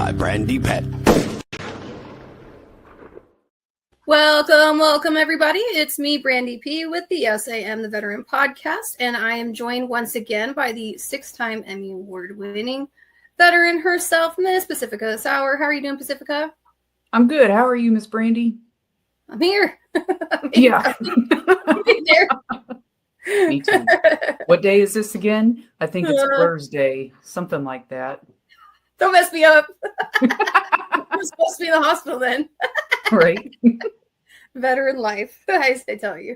by Brandy Pet. Welcome, everybody. It's me, Brandy P, with the Yes, I Am the Veteran podcast, and I am joined once again by the 6-time Emmy Award-winning veteran herself, Miss Pacifica Sauer. How are you doing, Pacifica? I'm good. How are you, Miss Brandy? I'm here. Yeah. There. Me too. What day is this again? I think it's Thursday, something like that. Don't mess me up. I'm supposed to be in the hospital then. Right. Veteran life, I tell you.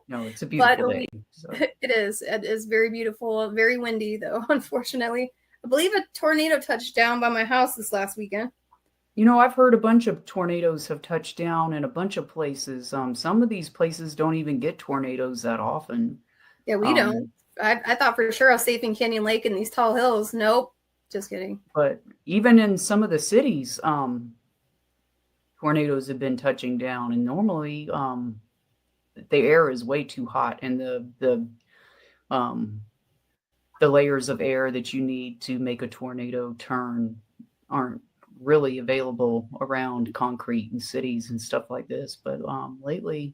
No, it's a beautiful day. So. It is. It is very beautiful. Very windy, though, unfortunately. I believe a tornado touched down by my house this last weekend. You know, I've heard a bunch of tornadoes have touched down in a bunch of places. Some of these places don't even get tornadoes that often. Yeah, we don't. I thought for sure I was safe in Canyon Lake and these tall hills. Nope. Just kidding. But even in some of the cities, tornadoes have been touching down, and normally the air is way too hot, and the layers of air that you need to make a tornado turn aren't really available around concrete in cities and stuff like this. But lately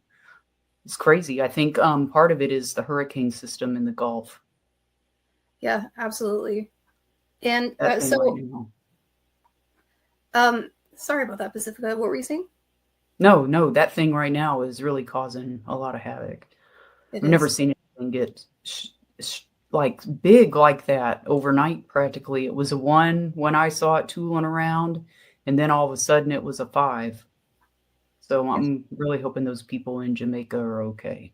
it's crazy. I think part of it is the hurricane system in the Gulf. Yeah, absolutely. And sorry about that, Pacifica. What were you saying? No, that thing right now is really causing a lot of havoc. I've never seen anything get like big like that overnight. Practically, it was a 1 when I saw it tooling around, and then all of a sudden it was a 5. So I'm really hoping those people in Jamaica are okay.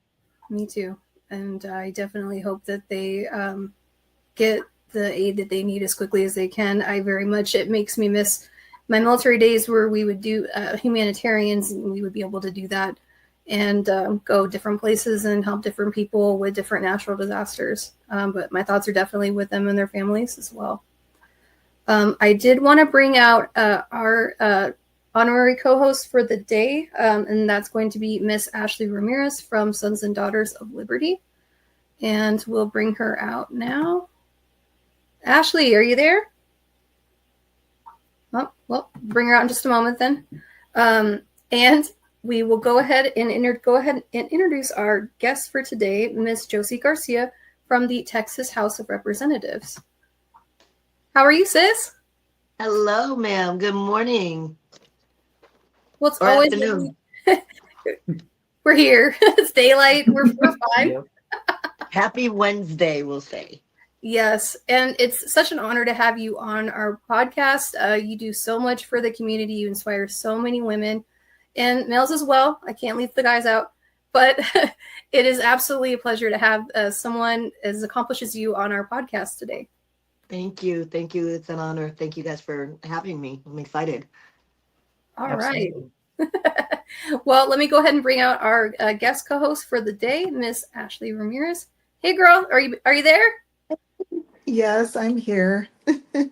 Me too, and I definitely hope that they get the aid that they need as quickly as they can. It makes me miss my military days where we would do humanitarians, and we would be able to do that and go different places and help different people with different natural disasters. But my thoughts are definitely with them and their families as well. I did want to bring out our honorary co-host for the day, and that's going to be Miss Ashley Ramirez from Sons and Daughters of Liberty. And we'll bring her out now. Ashley, are you there? Oh, well, bring her out in just a moment then. And we will go ahead and introduce our guest for today, Miss Josey Garcia from the Texas House of Representatives. How are you, sis? Hello, ma'am. Good morning. Well, it's always afternoon. We're here. It's daylight. We're fine. Happy Wednesday, we'll say. Yes, and it's such an honor to have you on our podcast. You do so much for the community. You inspire so many women and males as well. I can't leave the guys out, but it is absolutely a pleasure to have someone as accomplished as you on our podcast today. Thank you. Thank you. It's an honor. Thank you guys for having me. I'm excited. All right. Well, let me go ahead and bring out our guest co-host for the day, Miss Ashley Ramirez. Hey, girl, are you there? Yes, I'm here. I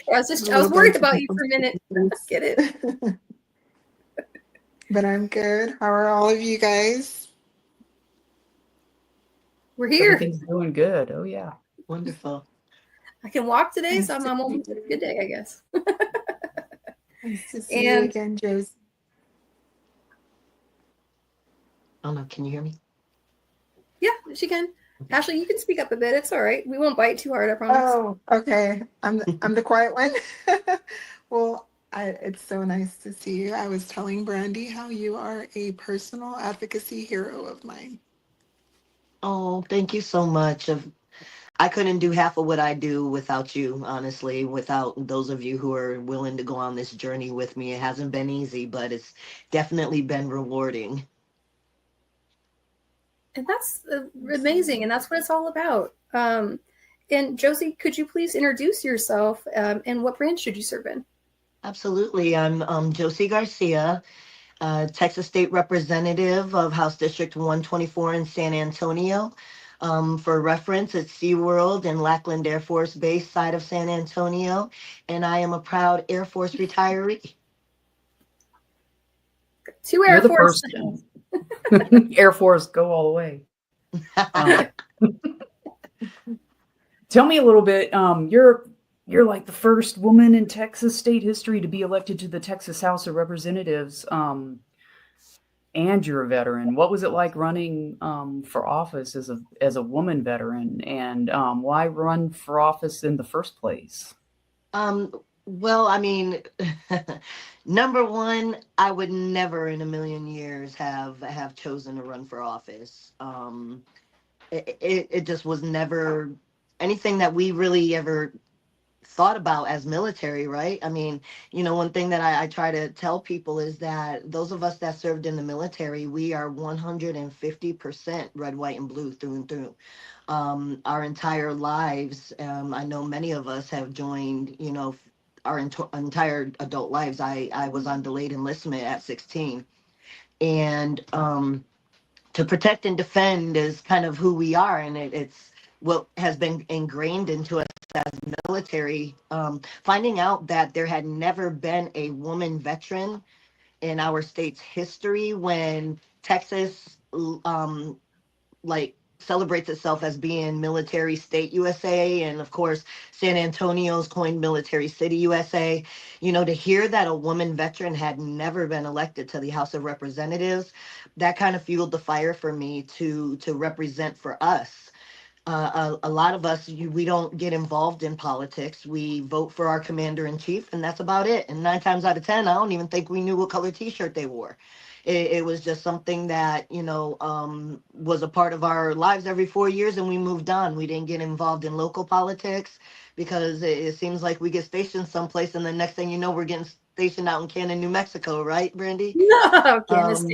was worried about you for a minute. Get it. But I'm good. How are all of you guys? We're here. Everything's doing good. Oh, yeah. Wonderful. I can walk today, so I'm on a good day, I guess. Nice to see you again, Josey. Oh, no. Can you hear me? Yeah, she can. Ashley, you can speak up a bit. It's all right. We won't bite too hard, I promise. Oh, okay. I'm the quiet one. Well, it's so nice to see you. I was telling Brandy how you are a personal advocacy hero of mine. Oh, thank you so much. I couldn't do half of what I do without you, honestly, without those of you who are willing to go on this journey with me. It hasn't been easy, but it's definitely been rewarding. And that's amazing, and that's what it's all about. And Josey, could you please introduce yourself and what branch should you serve in? Absolutely. I'm Josey Garcia, Texas State Representative of House District 124 in San Antonio. For reference, it's SeaWorld and Lackland Air Force Base side of San Antonio, and I am a proud Air Force retiree. Two Air Force. Air Force, go all the way. Tell me a little bit. You're You're like the first woman in Texas state history to be elected to the Texas House of Representatives. And you're a veteran. What was it like running for office as a woman veteran? And why run for office in the first place? Well, I mean, number one, I would never in a million years have chosen to run for office. It just was never anything that we really ever thought about as military, right? I mean, one thing that I try to tell people is that those of us that served in the military, we are 150% red, white, and blue through and through. Our entire lives, I know many of us have joined, our entire adult lives. I was on delayed enlistment at 16. And to protect and defend is kind of who we are. And it's what has been ingrained into us as military. Finding out that there had never been a woman veteran in our state's history when Texas, like celebrates itself as being military state USA, and of course San Antonio's coined military city USA. To hear that a woman veteran had never been elected to the House of Representatives, that kind of fueled the fire for me to represent for us. A lot of us, we don't get involved in politics. We vote for our commander in chief, and that's about it. And 9 times out of 10, I don't even think we knew what color T-shirt they wore. It was just something that was a part of our lives every 4 years, and we moved on. We didn't get involved in local politics because it seems like we get stationed someplace, and the next thing you know, we're getting stationed out in Canton, New Mexico, right, Brandy? No, Candace.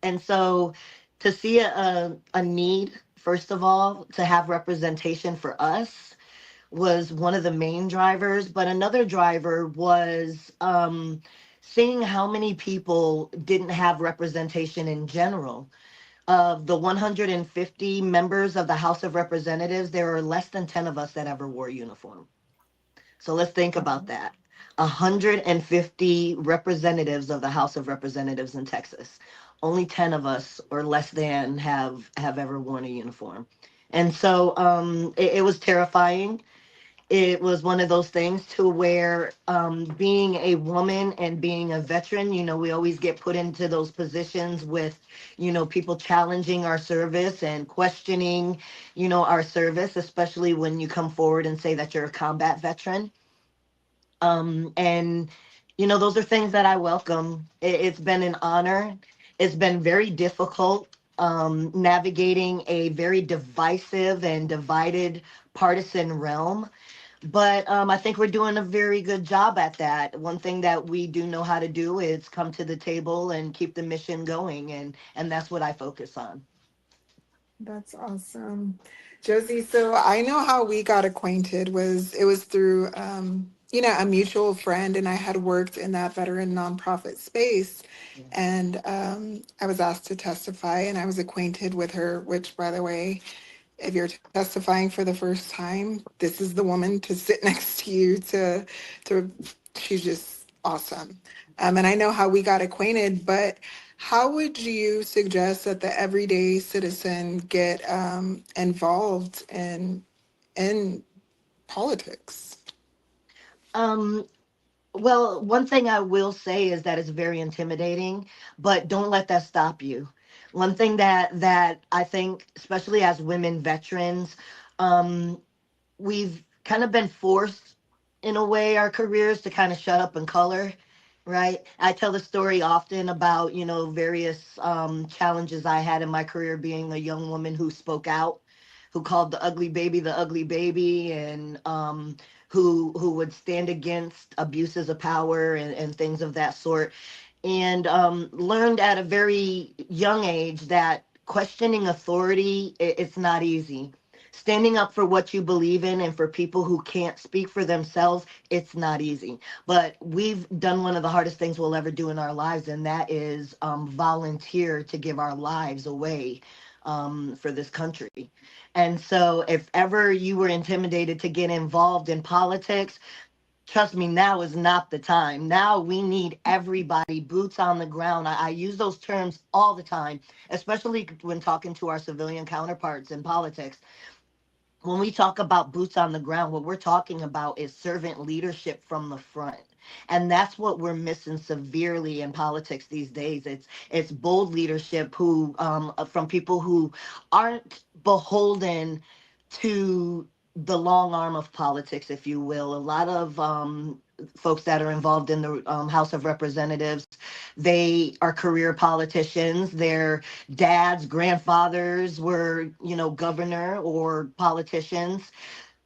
And so to see a need, first of all, to have representation for us was one of the main drivers. But another driver was seeing how many people didn't have representation in general. Of the 150 members of the House of Representatives, there are less than 10 of us that ever wore a uniform. So let's think about that. 150 representatives of the House of Representatives in Texas. Only 10 of us or less than have ever worn a uniform. And so it was terrifying. It was one of those things to where being a woman and being a veteran, we always get put into those positions with, people challenging our service and questioning, our service, especially when you come forward and say that you're a combat veteran. And those are things that I welcome. It's been an honor. It's been very difficult navigating a very divisive and divided partisan realm. But I think we're doing a very good job at that. One thing that we do know how to do is come to the table and keep the mission going, and that's what I focus on. That's awesome. Josey, so I know how we got acquainted was through a mutual friend, and I had worked in that veteran nonprofit space, and I was asked to testify, and I was acquainted with her, which, by the way, if you're testifying for the first time, this is the woman to sit next to you to she's just awesome. And I know how we got acquainted, but how would you suggest that the everyday citizen get involved in politics? Well, one thing I will say is that it's very intimidating, but don't let that stop you. One thing that I think, especially as women veterans, we've kind of been forced in a way our careers to kind of shut up and color, right? I tell the story often about various challenges I had in my career being a young woman who spoke out, who called the ugly baby, and who would stand against abuses of power and things of that sort, and learned at a very young age that questioning authority, it's not easy. Standing up for what you believe in and for people who can't speak for themselves, it's not easy. But we've done one of the hardest things we'll ever do in our lives, and that is volunteer to give our lives away for this country. And so if ever you were intimidated to get involved in politics, trust me, now is not the time. Now we need everybody, boots on the ground. I use those terms all the time, especially when talking to our civilian counterparts in politics. when we talk about boots on the ground, what we're talking about is servant leadership from the front. And that's what we're missing severely in politics these days. It's bold leadership who from people who aren't beholden to the long arm of politics, if you will. A lot of folks that are involved in the House of Representatives, they are career politicians. Their dads, grandfathers were, governor or politicians.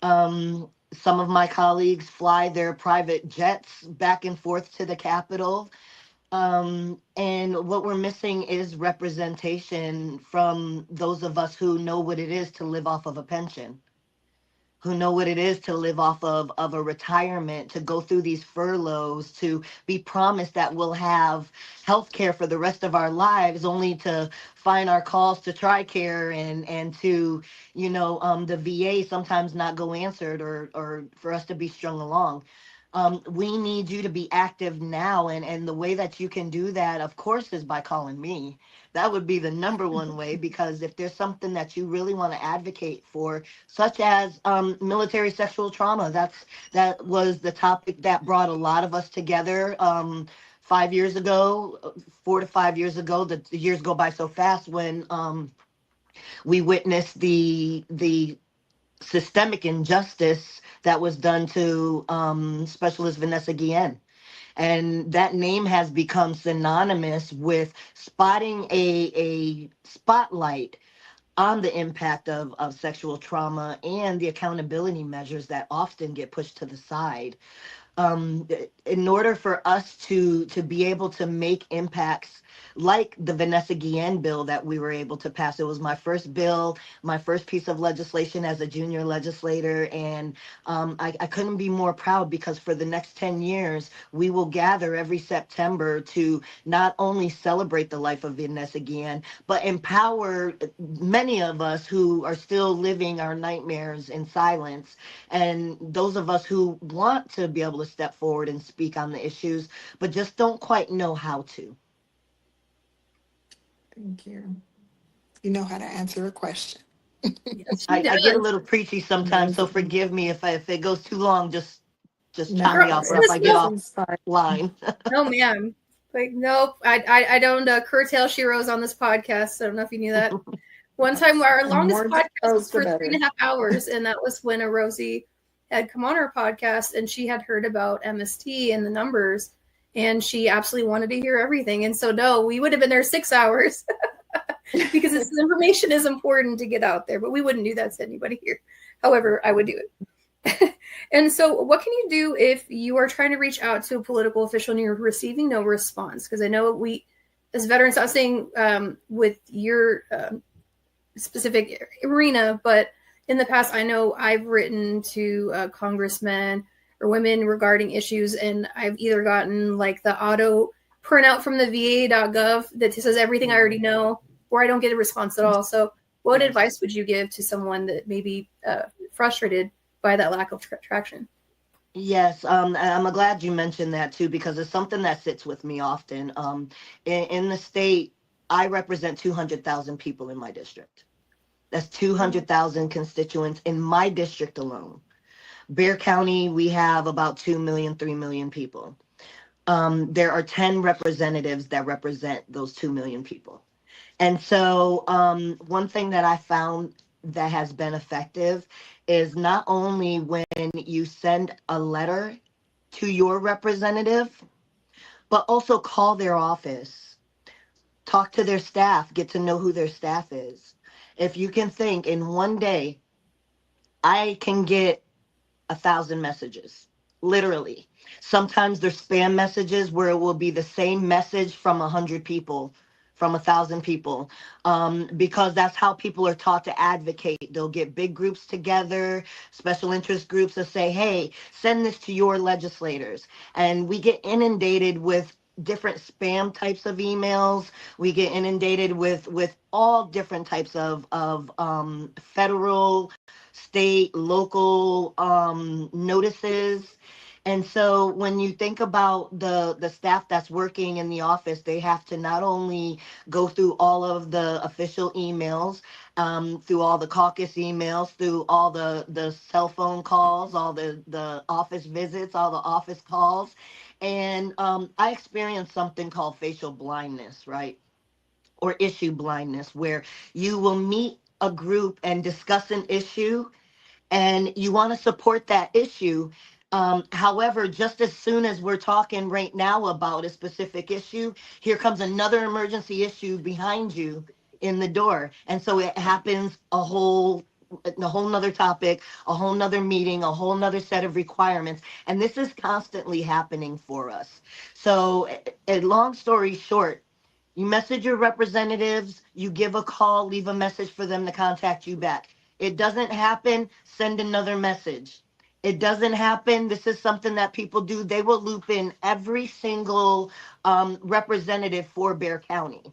Some of my colleagues fly their private jets back and forth to the Capitol. And what we're missing is representation from those of us who know what it is to live off of a pension, who know what it is to live off of a retirement, to go through these furloughs, to be promised that we'll have health care for the rest of our lives, only to find our calls to TRICARE and to, the VA sometimes not go answered, or for us to be strung along. We need you to be active now. And the way that you can do that, of course, is by calling me. That would be the number one way, because if there's something that you really want to advocate for, such as military sexual trauma, that was the topic that brought a lot of us together 5 years ago, 4 to 5 years ago. The years go by so fast when we witnessed the systemic injustice that was done to Specialist Vanessa Guillen. And that name has become synonymous with spotting a spotlight on the impact of sexual trauma and the accountability measures that often get pushed to the side. In order for us to be able to make impacts like the Vanessa Guillen bill that we were able to pass. It was my first bill, my first piece of legislation as a junior legislator. And I couldn't be more proud, because for the next 10 years, we will gather every September to not only celebrate the life of Vanessa Guillen, but empower many of us who are still living our nightmares in silence. And those of us who want to be able to step forward and speak on the issues, but just don't quite know how to. Thank you. You know how to answer a question. Yes, I she get a does. little preachy sometimes, so Amazing. forgive me if it goes too long. Just chop No, me off, or if it's I Sis, get no, it's off inspiring. line. no, ma'am. Like, nope. I don't curtail Shiro's on this podcast. I don't know if you knew that. One time, our The longest more podcast details, was the for better. 3.5 hours, and that was when a Rosie had come on our podcast, and she had heard about MST and the numbers, and she absolutely wanted to hear everything. And so, no, we would have been there 6 hours because this information is important to get out there, but we wouldn't do that to anybody here. However, I would do it. And so, what can you do if you are trying to reach out to a political official and you're receiving no response? Because I know we, as veterans, not saying with your specific arena, but in the past, I know I've written to congressmen or women regarding issues, and I've either gotten like the auto printout from the va.gov that says everything I already know, or I don't get a response at all. So, what Yes. advice would you give to someone that may be frustrated by that lack of traction? Yes, I'm glad you mentioned that too, because it's something that sits with me often. In the state, I represent 200,000 people in my district. That's 200,000 constituents in my district alone. Bexar County, we have about 2 million, 3 million people. There are 10 representatives that represent those 2 million people. And so one thing that I found that has been effective is not only when you send a letter to your representative, but also call their office, talk to their staff, get to know who their staff is. If you can think in one day, I can get 1,000 messages, literally. Sometimes there's spam messages where it will be the same message from 100 people, from 1,000 people, because that's how people are taught to advocate. They'll get big groups together, special interest groups, that say, hey, send this to your legislators. And we get inundated with different spam types of emails. We get inundated with all different types of federal, state, local notices. And so when you think about the staff that's working in the office, they have to not only go through all of the official emails, through all the caucus emails, through all the cell phone calls, all the office visits, all the office calls. And I experienced something called facial blindness, right? Or issue blindness, where you will meet a group and discuss an issue and you want to support that issue. However, just as soon as we're talking right now about a specific issue, here comes another emergency issue behind you in the door. And so it happens a whole nother topic, a whole nother meeting, a whole nother set of requirements. And this is constantly happening for us. So a long story short, you message your representatives, you give a call, leave a message for them to contact you back. It doesn't happen, send another message. It doesn't happen. This is something that people do. They will loop in every single representative for Bexar County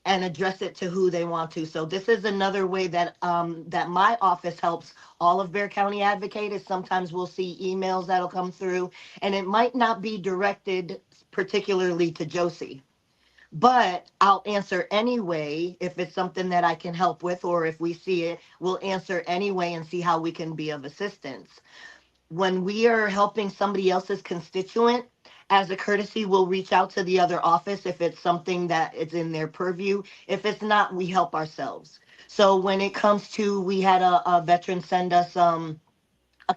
and address it to who they want to. So this is another way that that my office helps all of Bexar County advocates. Sometimes we'll see emails that'll come through, and it might not be directed particularly to Josey, but I'll answer anyway if it's something that I can help with, or if we see it, we'll answer anyway and see how we can be of assistance. When we are helping somebody else's constituent, as a courtesy, we'll reach out to the other office if it's something that is in their purview. If it's not, we help ourselves. So when it comes to, we had a veteran send us a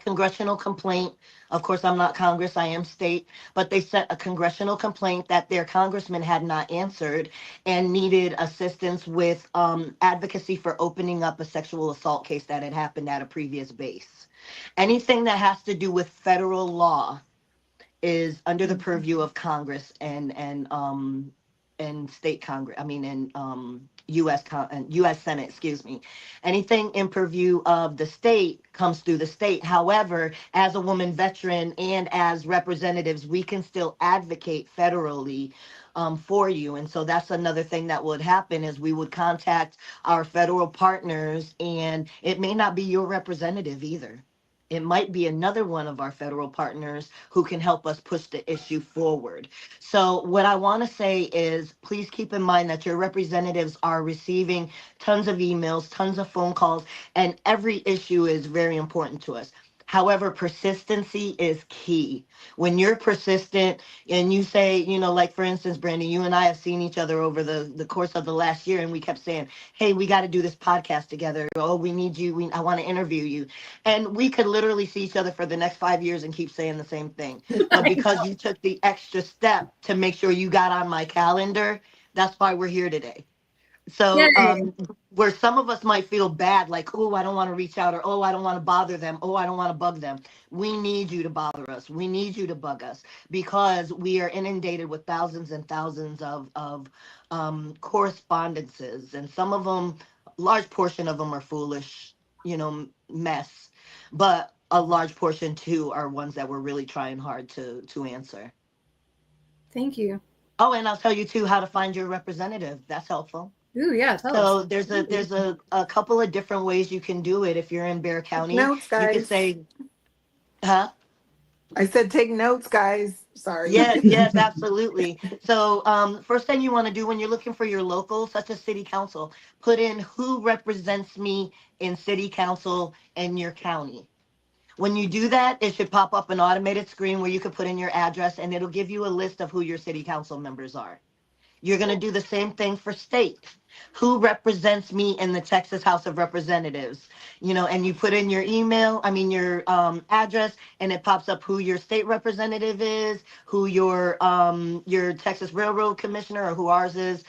congressional complaint. Of course, I'm not Congress, I am state, but they sent a congressional complaint that their congressman had not answered and needed assistance with advocacy for opening up a sexual assault case that had happened at a previous base. Anything that has to do with federal law is under the purview of Congress and state Congress. I mean, and U.S. Senate, excuse me. Anything in purview of the state comes through the state. However, as a woman veteran and as representatives, we can still advocate federally for you. And so that's another thing that would happen is we would contact our federal partners, and it may not be your representative either. It might be another one of our federal partners who can help us push the issue forward. So what I want to say is, please keep in mind that your representatives are receiving tons of emails, tons of phone calls, and every issue is very important to us. However, persistency is key. When you're persistent and you say, you know, like for instance, Brandy, you and I have seen each other over the course of the last year, and we kept saying, hey, we got to do this podcast together. Oh, we need you. I want to interview you. And we could literally see each other for the next 5 years and keep saying the same thing. But because you took the extra step to make sure you got on my calendar, that's why we're here today. So where some of us might feel bad, like, oh, I don't want to reach out, or, oh, I don't want to bother them. Oh, I don't want to bug them. We need you to bother us. We need you to bug us, because we are inundated with thousands and thousands of correspondences. And some of them, large portion of them are foolish, you know, mess. But a large portion too are ones that we're really trying hard to answer. Thank you. Oh, and I'll tell you too how to find your representative. That's helpful. Ooh, yeah, tell So us. there's a couple of different ways you can do it. If you're in Bexar County, Notes, you could guys. say, huh? I said take notes, guys. Sorry. Yes, absolutely. So first thing you want to do when you're looking for your local, such as city council, put in who represents me in city council in your county. When you do that, it should pop up an automated screen where you can put in your address, and it'll give you a list of who your city council members are. You're going to do the same thing for state. Who represents me in the Texas House of Representatives? You know, and you put in your your address, and it pops up who your state representative is, who your Texas Railroad Commissioner, or who ours is,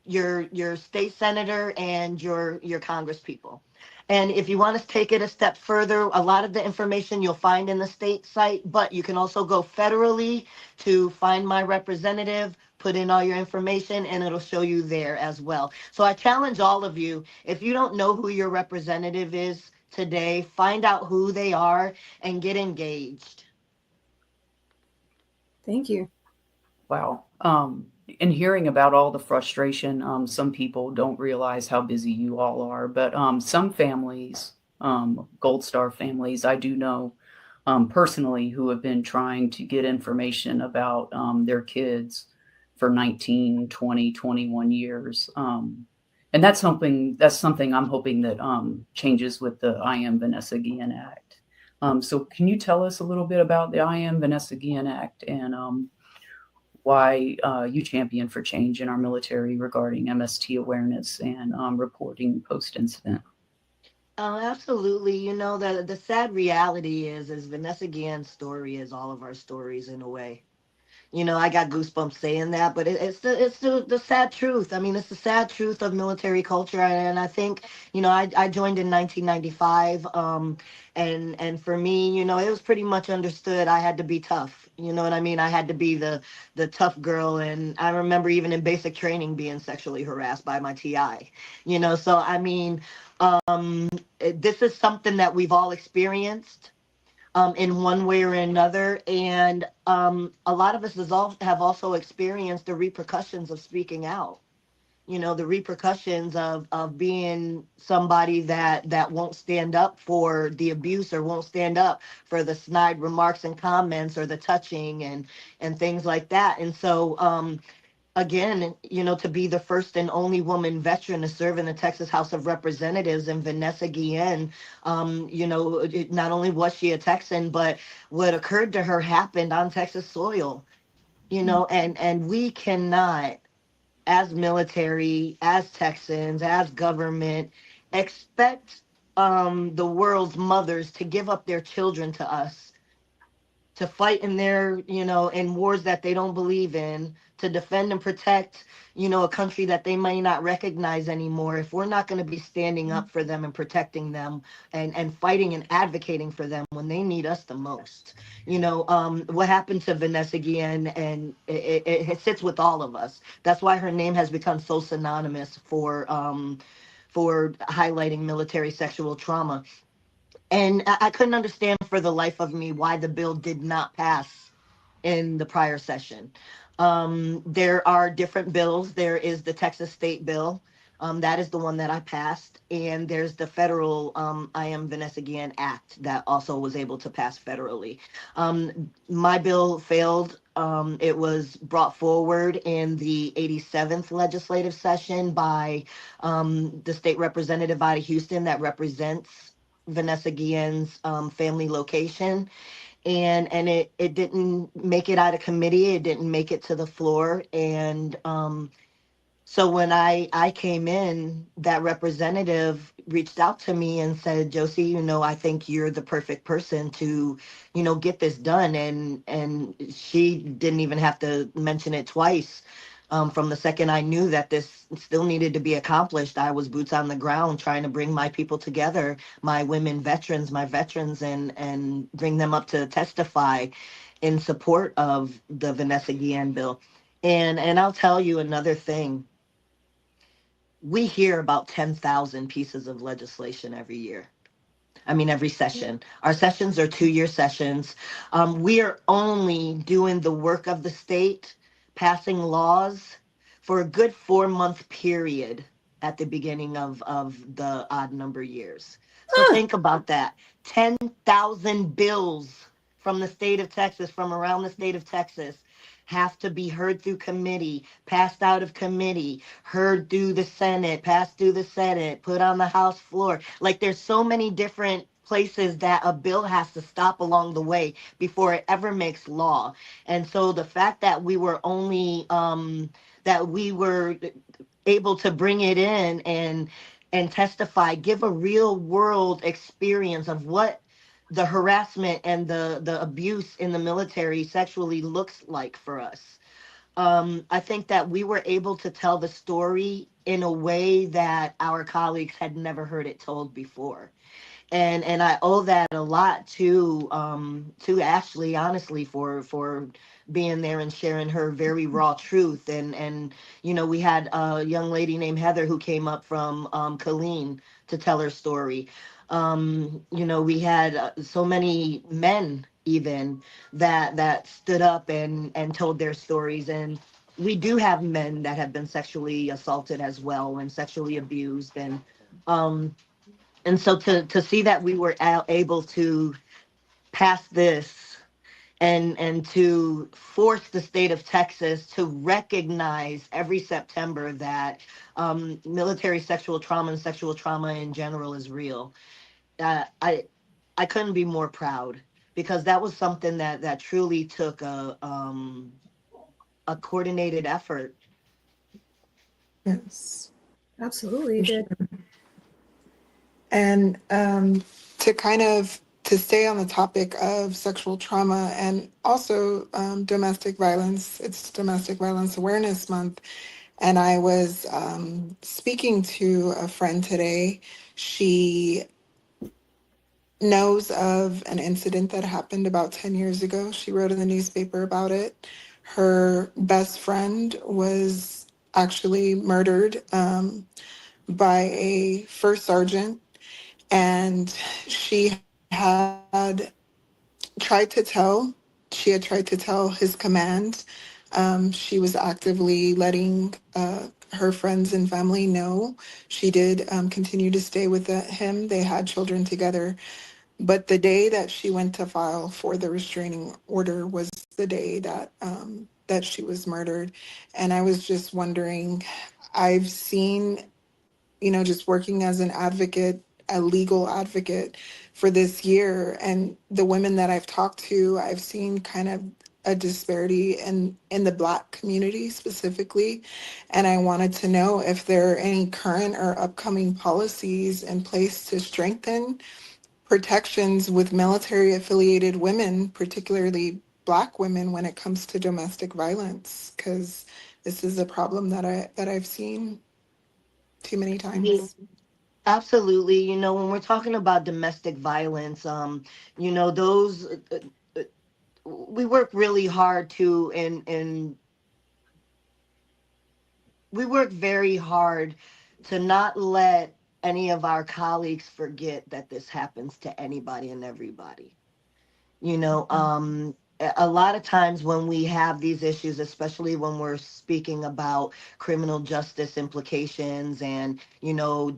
your state senator, and your Congress people. And if you want to take it a step further, a lot of the information you'll find in the state site, but you can also go federally to find my representative, put in all your information, and it'll show you there as well. So I challenge all of you, if you don't know who your representative is today, find out who they are and get engaged. Thank you. Wow. And hearing about all the frustration, some people don't realize how busy you all are, but some families, Gold Star families, I do know, personally who have been trying to get information about their kids for 19, 20, 21 years. And that's something I'm hoping that changes with the I Am Vanessa Guillen Act. So can you tell us a little bit about the I Am Vanessa Guillen Act and why you champion for change in our military regarding MST awareness and reporting post-incident? Oh, absolutely. You know, the sad reality is Vanessa Guillen's story is all of our stories in a way. You know, I got goosebumps saying that, but it's the sad truth. I mean, it's the sad truth of military culture, and I think, you know, I joined in 1995, and for me, you know, it was pretty much understood I had to be tough. You know what I mean? I had to be the tough girl, and I remember even in basic training being sexually harassed by my TI. You know, so I mean, this is something that we've all experienced in one way or another. And a lot of us have also experienced the repercussions of speaking out. You know, the repercussions of being somebody that won't stand up for the abuse or won't stand up for the snide remarks and comments or the touching and things like that. And so again, you know, to be the first and only woman veteran to serve in the Texas House of Representatives, and Vanessa Guillen, you know, not only was she a Texan, but what occurred to her happened on Texas soil, you know, and we cannot, as military, as Texans, as government, expect the world's mothers to give up their children to us to fight in their, you know, in wars that they don't believe in, to defend and protect, you know, a country that they may not recognize anymore. If we're not going to be standing up for them and protecting them and fighting and advocating for them when they need us the most. You know, what happened to Vanessa Guillen, and it sits with all of us. That's why her name has become so synonymous for highlighting military sexual trauma. And I couldn't understand for the life of me why the bill did not pass in the prior session. There are different bills. There is the Texas state bill. That is the one that I passed. And there's the federal I Am Vanessa Guillen Act that also was able to pass federally. My bill failed. It was brought forward in the 87th legislative session by the state representative out of Houston that represents Vanessa Guillen's family location, and it didn't make it out of committee. It didn't make it to the floor, and so when I came in, that representative reached out to me and said, Josey, you know, I think you're the perfect person to, you know, get this done. And she didn't even have to mention it twice. From the second I knew that this still needed to be accomplished, I was boots on the ground trying to bring my people together, my women veterans, my veterans, and bring them up to testify in support of the Vanessa Guillen bill. And I'll tell you another thing. We hear about 10,000 pieces of legislation every year. I mean, every session. Our sessions are 2-year sessions. We are only doing the work of the state, passing laws for a good 4-month period at the beginning of the odd number years. So think about that. 10,000 bills from the state of Texas, from around the state of Texas, have to be heard through committee, passed out of committee, heard through the Senate, passed through the Senate, put on the House floor. Like there's so many different places that a bill has to stop along the way before it ever makes law. And so the fact that we were only that we were able to bring it in and testify, give a real world experience of what the harassment and the abuse in the military sexually looks like for us. I think that we were able to tell the story in a way that our colleagues had never heard it told before. And I owe that a lot to Ashley, honestly, for being there and sharing her very raw truth. And you know, we had a young lady named Heather who came up from Colleen to tell her story. You know, we had so many men even that stood up and told their stories. And we do have men that have been sexually assaulted as well and sexually abused. Um, and so to see that we were able to pass this and to force the state of Texas to recognize every September that military sexual trauma and sexual trauma in general is real. Uh, I I couldn't be more proud because that was something that truly took a coordinated effort. Yes. Absolutely did. And to kind of to stay on the topic of sexual trauma and also domestic violence, it's Domestic Violence Awareness Month. And I was speaking to a friend today. She knows of an incident that happened about 10 years ago. She wrote in the newspaper about it. Her best friend was actually murdered by a first sergeant, and she had tried to tell, she had tried to tell his command. She was actively letting her friends and family know. She did continue to stay with him. They had children together. But the day that she went to file for the restraining order was the day that she was murdered. And I was just wondering, I've seen, just working as an advocate, a legal advocate for this year, and the women that I've talked to, I've seen kind of a disparity in the Black community specifically. And I wanted to know if there are any current or upcoming policies in place to strengthen protections with military affiliated women, particularly Black women, when it comes to domestic violence, because this is a problem that I've seen too many Yeah, times. absolutely. When we're talking about domestic violence, those uh, we work really hard to and we work very hard to not let any of our colleagues forget that this happens to anybody and everybody. A lot of times when we have these issues, especially when we're speaking about criminal justice implications and,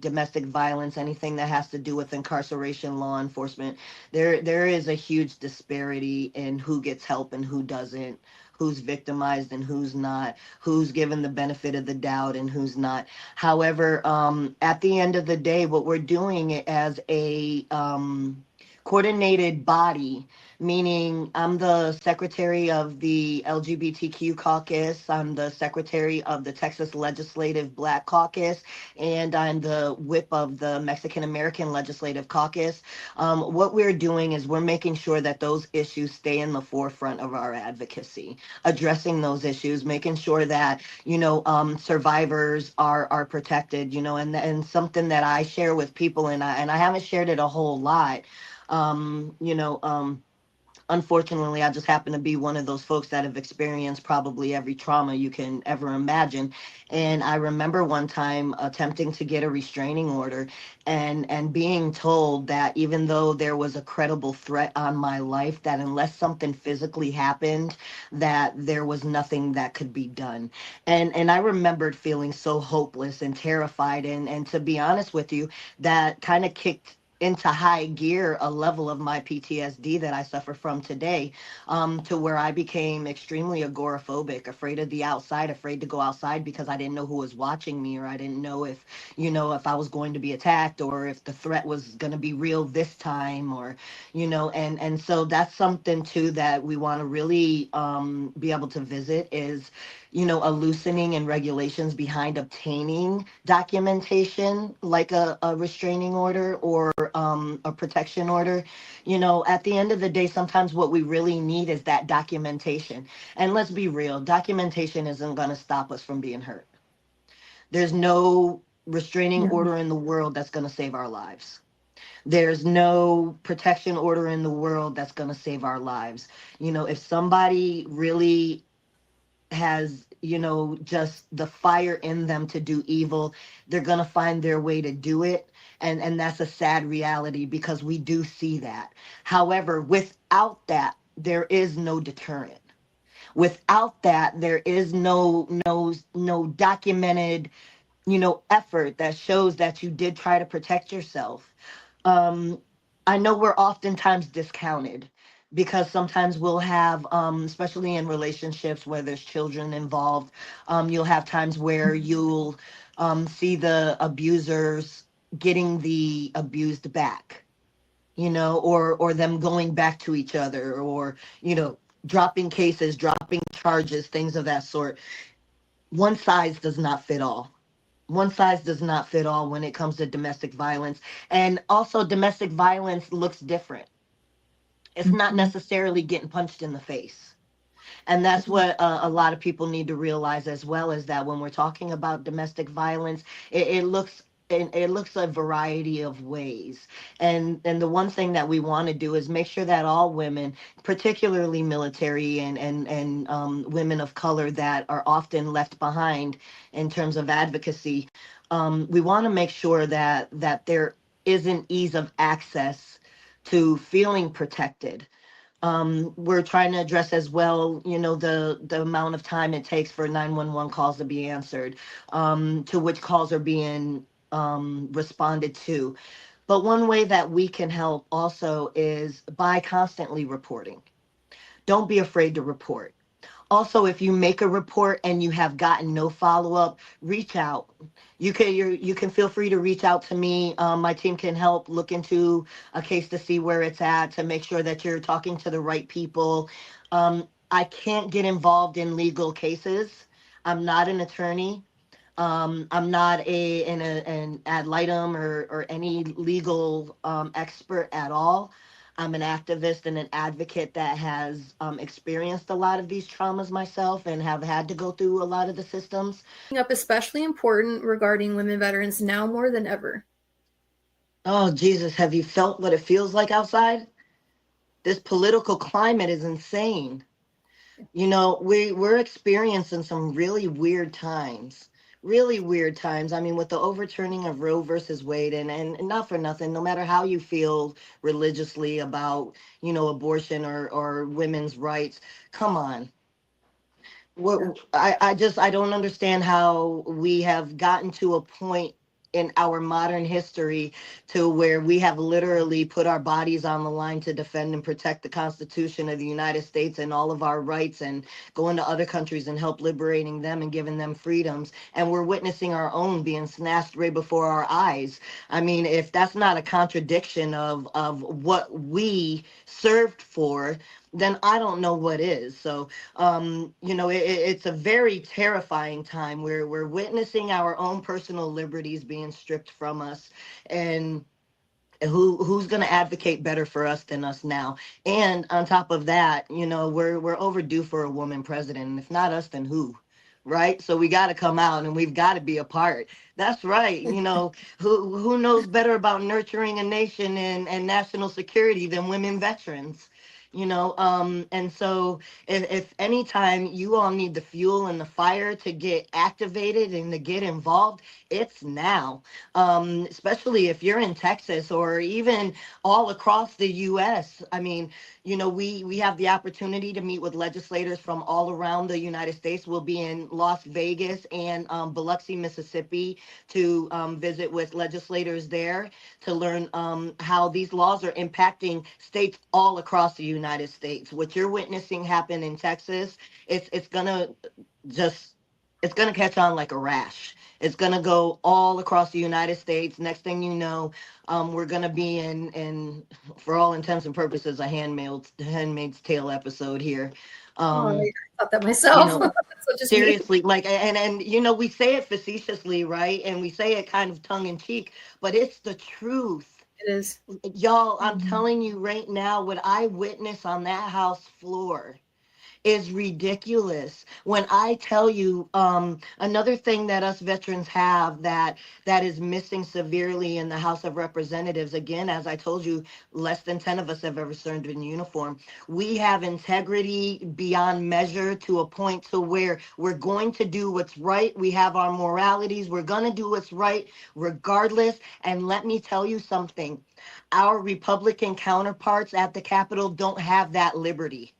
domestic violence, anything that has to do with incarceration, law enforcement, there is a huge disparity in who gets help and who doesn't, who's victimized and who's not, who's given the benefit of the doubt and who's not. However, at the end of the day, what we're doing as a coordinated body, meaning I'm the secretary of the LGBTQ caucus, I'm the secretary of the Texas Legislative Black Caucus, and I'm the whip of the Mexican American Legislative Caucus. What we're doing is we're making sure that those issues stay in the forefront of our advocacy, addressing those issues, making sure that, survivors are protected, and something that I share with people, and I haven't shared it a whole lot. um, you know, um, Unfortunately, I just happen to be one of those folks that have experienced probably every trauma you can ever imagine. And I remember one time attempting to get a restraining order and being told that even though there was a credible threat on my life, that unless something physically happened, that there was nothing that could be done. And I remembered feeling so hopeless and terrified. And to be honest with you, that kind of kicked into high gear a level of my PTSD that I suffer from today, to where I became extremely agoraphobic, afraid of the outside, afraid to go outside because I didn't know who was watching me, or I didn't know if, if I was going to be attacked, or if the threat was going to be real this time, or, and so that's something too that we want to really be able to visit is, a loosening in regulations behind obtaining documentation like a restraining order or a protection order. At the end of the day, sometimes what we really need is that documentation. And let's be real, documentation isn't going to stop us from being hurt. There's no restraining Yeah. order in the world that's going to save our lives. There's no protection order in the world that's going to save our lives. If somebody really has, just the fire in them to do evil, they're going to find their way to do it. And that's a sad reality because we do see that. However, without that, there is no deterrent. Without that, there is no documented, effort that shows that you did try to protect yourself. um I know we're oftentimes discounted. because sometimes we'll have, especially in relationships where there's children involved, you'll have times where you'll see the abusers getting the abused back, or them going back to each other, or, dropping cases, dropping charges, things of that sort. One size does not fit all. One size does not fit all when it comes to domestic violence. And also, domestic violence looks different. It's not Mhm. necessarily getting punched in the face. And that's what a lot of people need to realize as well, is that when we're talking about domestic violence, it looks a variety of ways. And the one thing that we want to do is make sure that all women, particularly military and women of color that are often left behind in terms of advocacy, we want to make sure that there is an ease of access to feeling protected. We're trying to address as well, the amount of time it takes for 911 calls to be answered, to which calls are being responded to. But one way that we can help also is by constantly reporting. Don't be afraid to report. Also, if you make a report and you have gotten no follow-up, reach out. You can feel free to reach out to me. My team can help look into a case to see where it's at, to make sure that you're talking to the right people. I can't get involved in legal cases. I'm not an attorney. I'm not an ad litem or any legal expert at all. I'm an activist and an advocate that has experienced a lot of these traumas myself and have had to go through a lot of the systems. Up especially important regarding women veterans now more than ever. Oh, Jesus, have you felt what it feels like outside? This political climate is insane. We're experiencing some really weird times. Really weird times. I mean, with the overturning of Roe versus Wade, and not for nothing, no matter how you feel religiously about, abortion or women's rights, come on. Yeah. I don't understand how we have gotten to a point in our modern history to where we have literally put our bodies on the line to defend and protect the Constitution of the United States and all of our rights, and go into other countries and help liberating them and giving them freedoms. And we're witnessing our own being snatched right before our eyes. I mean, if that's not a contradiction of what we served for, then I don't know what is. So it's a very terrifying time where we're witnessing our own personal liberties being stripped from us. And who's going to advocate better for us than us now? And on top of that, we're overdue for a woman president, and if not us, then who? Right? So we got to come out and we've got to be a part. That's right. Who knows better about nurturing a nation and national security than women veterans? And so if anytime you all need the fuel and the fire to get activated and to get involved, it's now. Especially if you're in Texas or even all across the U.S. I mean, we have the opportunity to meet with legislators from all around the United States. We'll be in Las Vegas and Biloxi, Mississippi, to visit with legislators there to learn how these laws are impacting states all across the United States. What you're witnessing happen in Texas, it's gonna just it's gonna catch on like a rash. It's gonna go all across the United States. Next thing you know, we're gonna be in for all intents and purposes, a Handmaid's Tale episode here. Oh, Um, I thought that you myself. know, So just me. Seriously, like, and we say it facetiously, right? And we say it kind of tongue in cheek, but it's the truth. It is. Y'all, I'm Mhm. telling you right now, what I witnessed on that house floor is ridiculous. When I tell you, another thing that us veterans have that is missing severely in the House of Representatives, again, as I told you, less than 10 of us have ever served in uniform. We have integrity beyond measure, to a point to where we're going to do what's right. We have our moralities. We're going to do what's right regardless. And let me tell you something. Our Republican counterparts at the Capitol don't have that liberty.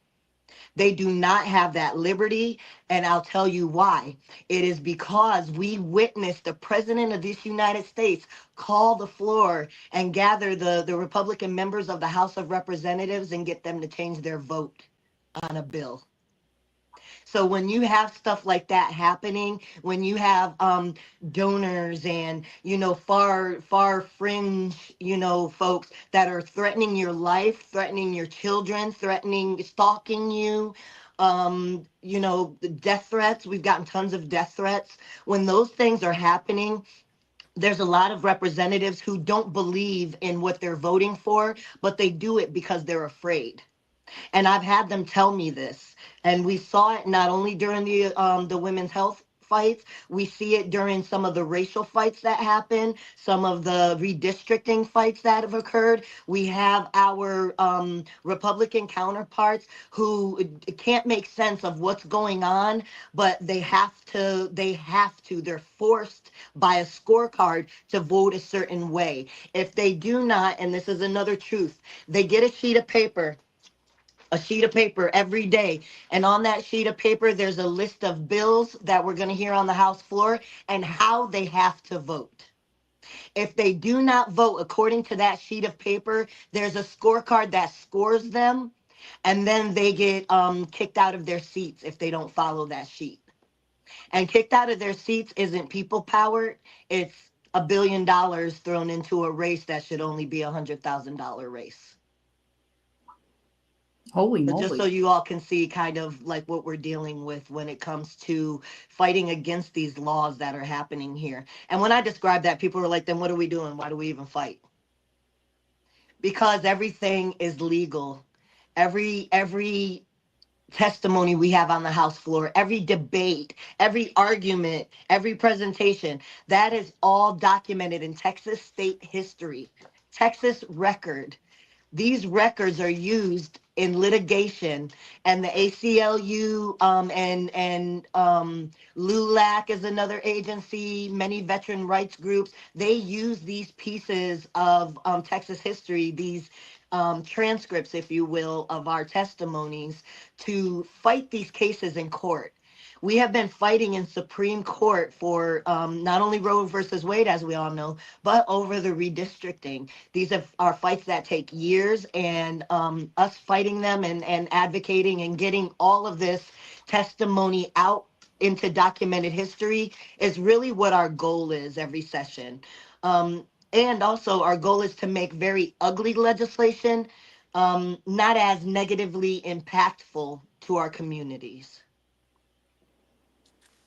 They do not have that liberty, and I'll tell you why. It is because we witnessed the President of this United States call the floor and gather the Republican members of the House of Representatives and get them to change their vote on a bill. So when you have stuff like that happening, when you have donors and, far fringe, folks that are threatening your life, threatening your children, stalking you, the death threats, we've gotten tons of death threats. When those things are happening, there's a lot of representatives who don't believe in what they're voting for, but they do it because they're afraid. And I've had them tell me this. And we saw it not only during the women's health fights, we see it during some of the racial fights that happen, some of the redistricting fights that have occurred. We have our Republican counterparts who can't make sense of what's going on, but they're forced by a scorecard to vote a certain way. If they do not, and this is another truth, they get a sheet of paper every day. And on that sheet of paper, there's a list of bills that we're going to hear on the House floor and how they have to vote. If they do not vote according to that sheet of paper, there's a scorecard that scores them, and then they get kicked out of their seats if they don't follow that sheet. And kicked out of their seats isn't people powered. It's $1 billion thrown into a race that should only be $100,000 race. Holy But moly. just so you all can see kind of like what we're dealing with when it comes to fighting against these laws that are happening here. And when I describe that, people are like, then what are we doing? Why do we even fight? Because everything is legal. Every testimony we have on the House floor, every debate, every argument, every presentation, that is all documented in Texas state history, Texas record. These records are used in litigation, and the ACLU and LULAC is another agency, many veteran rights groups. They use these pieces of Texas history, these transcripts, if you will, of our testimonies to fight these cases in court. We have been fighting in Supreme Court for not only Roe versus Wade, as we all know, but over the redistricting. These are fights that take years, and us fighting them and advocating and getting all of this testimony out into documented history is really what our goal is every session. And also our goal is to make very ugly legislation not as negatively impactful to our communities.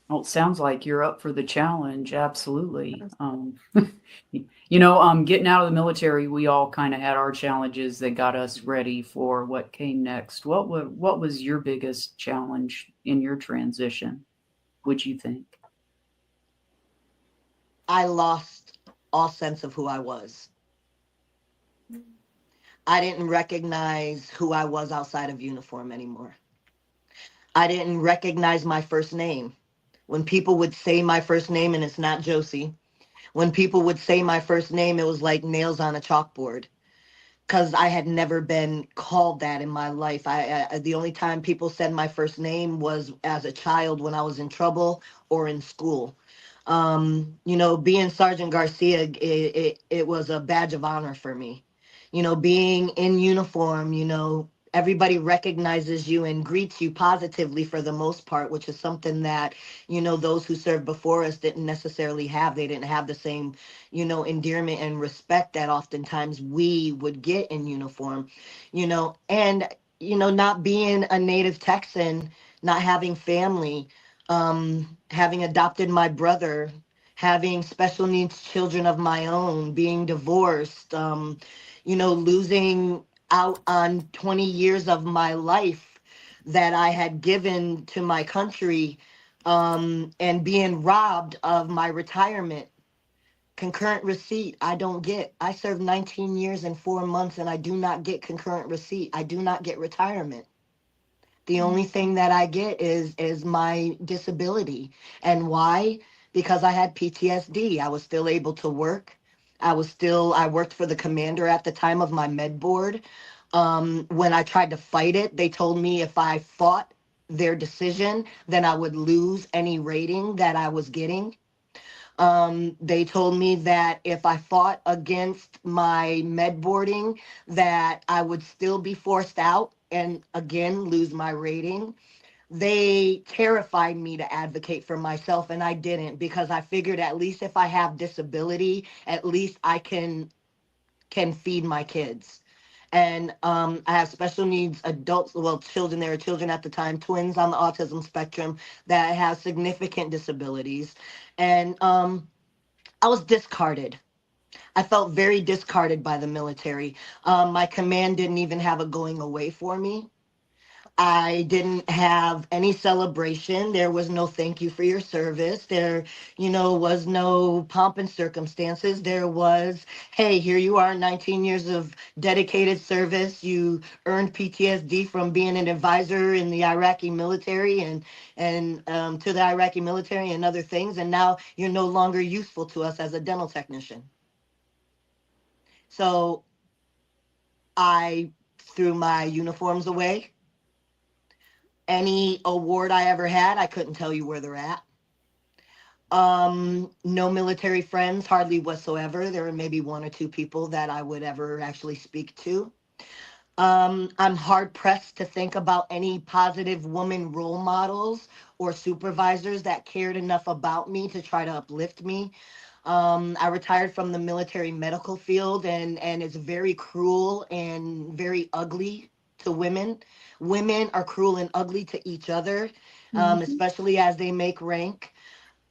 Well, it sounds like you're up for the challenge. Absolutely. Getting out of the military, we all kind of had our challenges that got us ready for what came next. What was your biggest challenge in your transition, would you think? I lost all sense of who I was. I didn't recognize who I was outside of uniform anymore. I didn't recognize my first name. When people would say my first name, and it's not Josey, when people would say my first name, it was like nails on a chalkboard, because I had never been called that in my life. The only time people said my first name was as a child when I was in trouble or in school. Being Sergeant Garcia, it was a badge of honor for me. Being in uniform, everybody recognizes you and greets you positively for the most part, which is something that, those who served before us didn't necessarily have. They didn't have the same, endearment and respect that oftentimes we would get in uniform, and, not being a native Texan, not having family, having adopted my brother, having special needs children of my own, being divorced, losing out on 20 years of my life that I had given to my country, and being robbed of my retirement. Concurrent receipt, I don't get. I served 19 years and 4 months, and I do not get concurrent receipt. I do not get retirement. The only thing that I get is my disability. And why? Because I had PTSD. I was still able to work. I worked for the commander at the time of my med board. When I tried to fight it, they told me if I fought their decision, then I would lose any rating that I was getting. They told me that if I fought against my med boarding, that I would still be forced out and again lose my rating. They terrified me to advocate for myself, and I didn't, because I figured at least if I have disability, at least I can feed my kids. And I have special needs adults, well, children. There were children at the time, twins on the autism spectrum that have significant disabilities. And I was discarded. I felt very discarded by the military. My command didn't even have a going away for me. I didn't have any celebration. There was no thank you for your service. There, was no pomp and circumstances. There was, hey, here you are, 19 years of dedicated service. You earned PTSD from being an advisor in the Iraqi military and to the Iraqi military and other things. And now you're no longer useful to us as a dental technician. So I threw my uniforms away. Any award I ever had, I couldn't tell you where they're at. No military friends, hardly whatsoever. There were maybe one or two people that I would ever actually speak to. I'm hard pressed to think about any positive woman role models or supervisors that cared enough about me to try to uplift me. I retired from the military medical field, and it's very cruel and very ugly to women. Women are cruel and ugly to each other, especially as they make rank.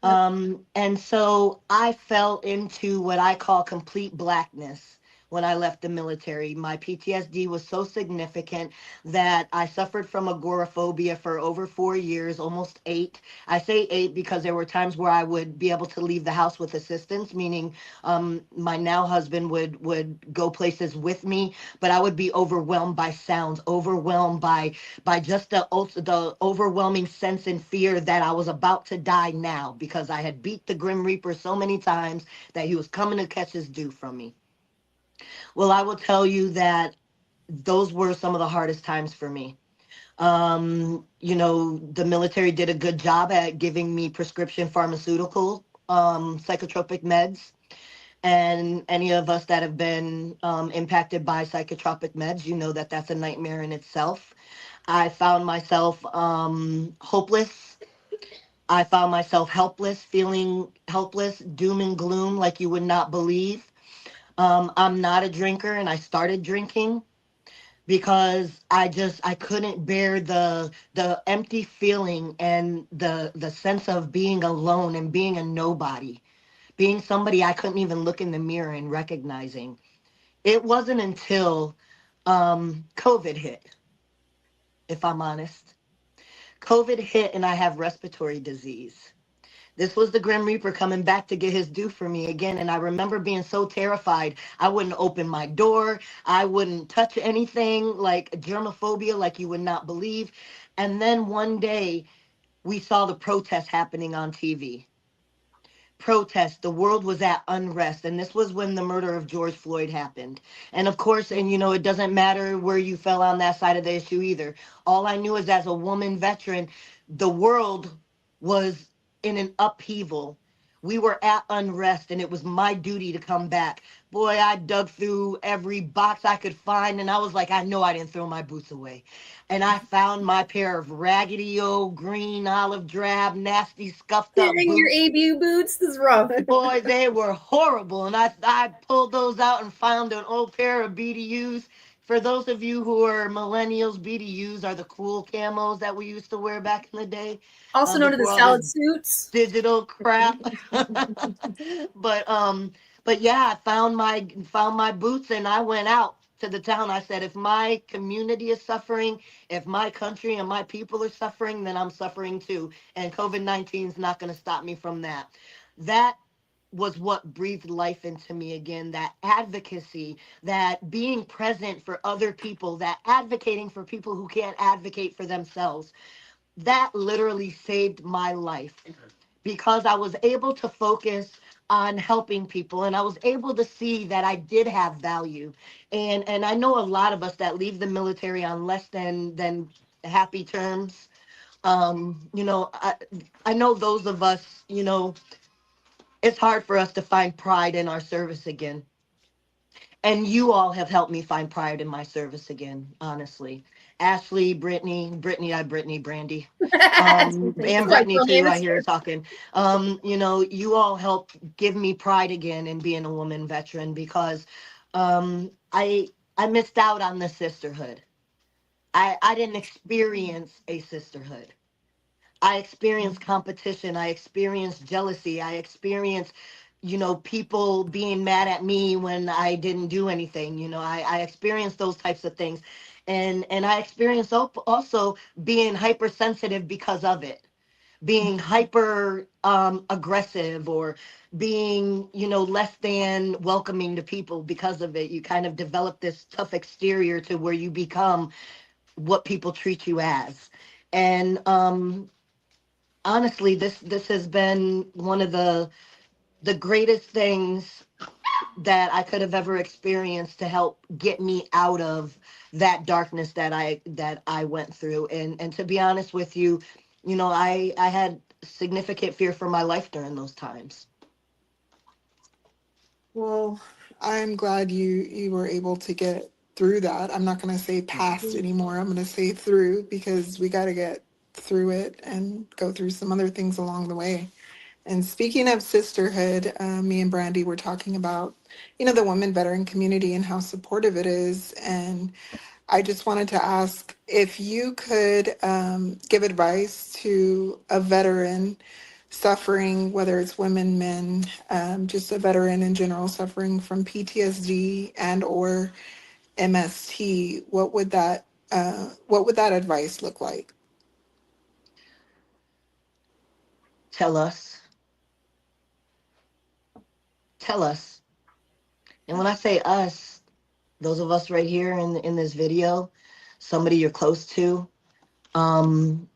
Yep. And so I fell into what I call complete blackness when I left the military. My PTSD was so significant that I suffered from agoraphobia for over 4 years, almost 8. I say 8 because there were times where I would be able to leave the house with assistance, meaning my now husband would go places with me, but I would be overwhelmed by sounds, overwhelmed by just the overwhelming sense and fear that I was about to die now, because I had beat the Grim Reaper so many times that he was coming to catch his due from me. Well, I will tell you that those were some of the hardest times for me. The military did a good job at giving me prescription pharmaceutical, psychotropic meds. And any of us that have been impacted by psychotropic meds, you know that that's a nightmare in itself. I found myself hopeless. I found myself helpless, feeling helpless, doom and gloom like you would not believe. I'm not a drinker, and I started drinking because I couldn't bear the empty feeling and the sense of being alone and being a nobody, being somebody I couldn't even look in the mirror and recognizing. It wasn't until COVID hit, if I'm honest. COVID hit and I have respiratory disease. This was the Grim Reaper coming back to get his due for me again. And I remember being so terrified. I wouldn't open my door. I wouldn't touch anything, like germophobia, like you would not believe. And then one day we saw the protests happening on TV. Protest. The world was at unrest. And this was when the murder of George Floyd happened. And of course, it doesn't matter where you fell on that side of the issue either. All I knew is, as a woman veteran, the world was in an upheaval. We were at unrest, and it was my duty to come back. Boy, I dug through every box I could find, and I was like, I know I didn't throw my boots away. And I found my pair of raggedy old green, olive drab, nasty, scuffed up Dang, your boots. ABU boots is rough. Boy, they were horrible. And I pulled those out and found an old pair of BDUs. For those of you who are millennials, BDUs are the cool camos that we used to wear back in the day. Also known as the Before all salad this suits. digital crap. but yeah, I found my boots and I went out to the town. I said, if my community is suffering, if my country and my people are suffering, then I'm suffering too. And COVID-19 is not going to stop me from that. That was what breathed life into me again, that advocacy, that being present for other people, that advocating for people who can't advocate for themselves. That literally saved my life, because I was able to focus on helping people, and I was able to see that I did have value. And I know a lot of us that leave the military on less than happy terms. I know those of us, it's hard for us to find pride in our service again. And you all have helped me find pride in my service again, honestly. Ashley, Brittany, Brandy, and Sorry, Brittany full too. name I is hear her talking. You all helped give me pride again in being a woman veteran, because I missed out on the sisterhood. I didn't experience a sisterhood. I experienced competition. I experienced jealousy. I experienced, people being mad at me when I didn't do anything. I experienced those types of things. And I experienced also being hypersensitive because of it, being hyper aggressive, or being, less than welcoming to people because of it. You kind of develop this tough exterior to where you become what people treat you as. And honestly, this has been one of the greatest things that I could have ever experienced to help get me out of that darkness that I went through. And to be honest with you, I had significant fear for my life during those times. Well, I'm glad you were able to get through that. I'm not going to say past anymore. I'm going to say through, because we got to get through it and go through some other things along the way. And speaking of sisterhood, me and Brandy were talking about, the women veteran community and how supportive it is. And I just wanted to ask if you could give advice to a veteran suffering, whether it's women, men, just a veteran in general suffering from PTSD and or MST. What would that advice look like? Tell us, tell us. And when I say us, those of us right here in this video, somebody you're close to, um,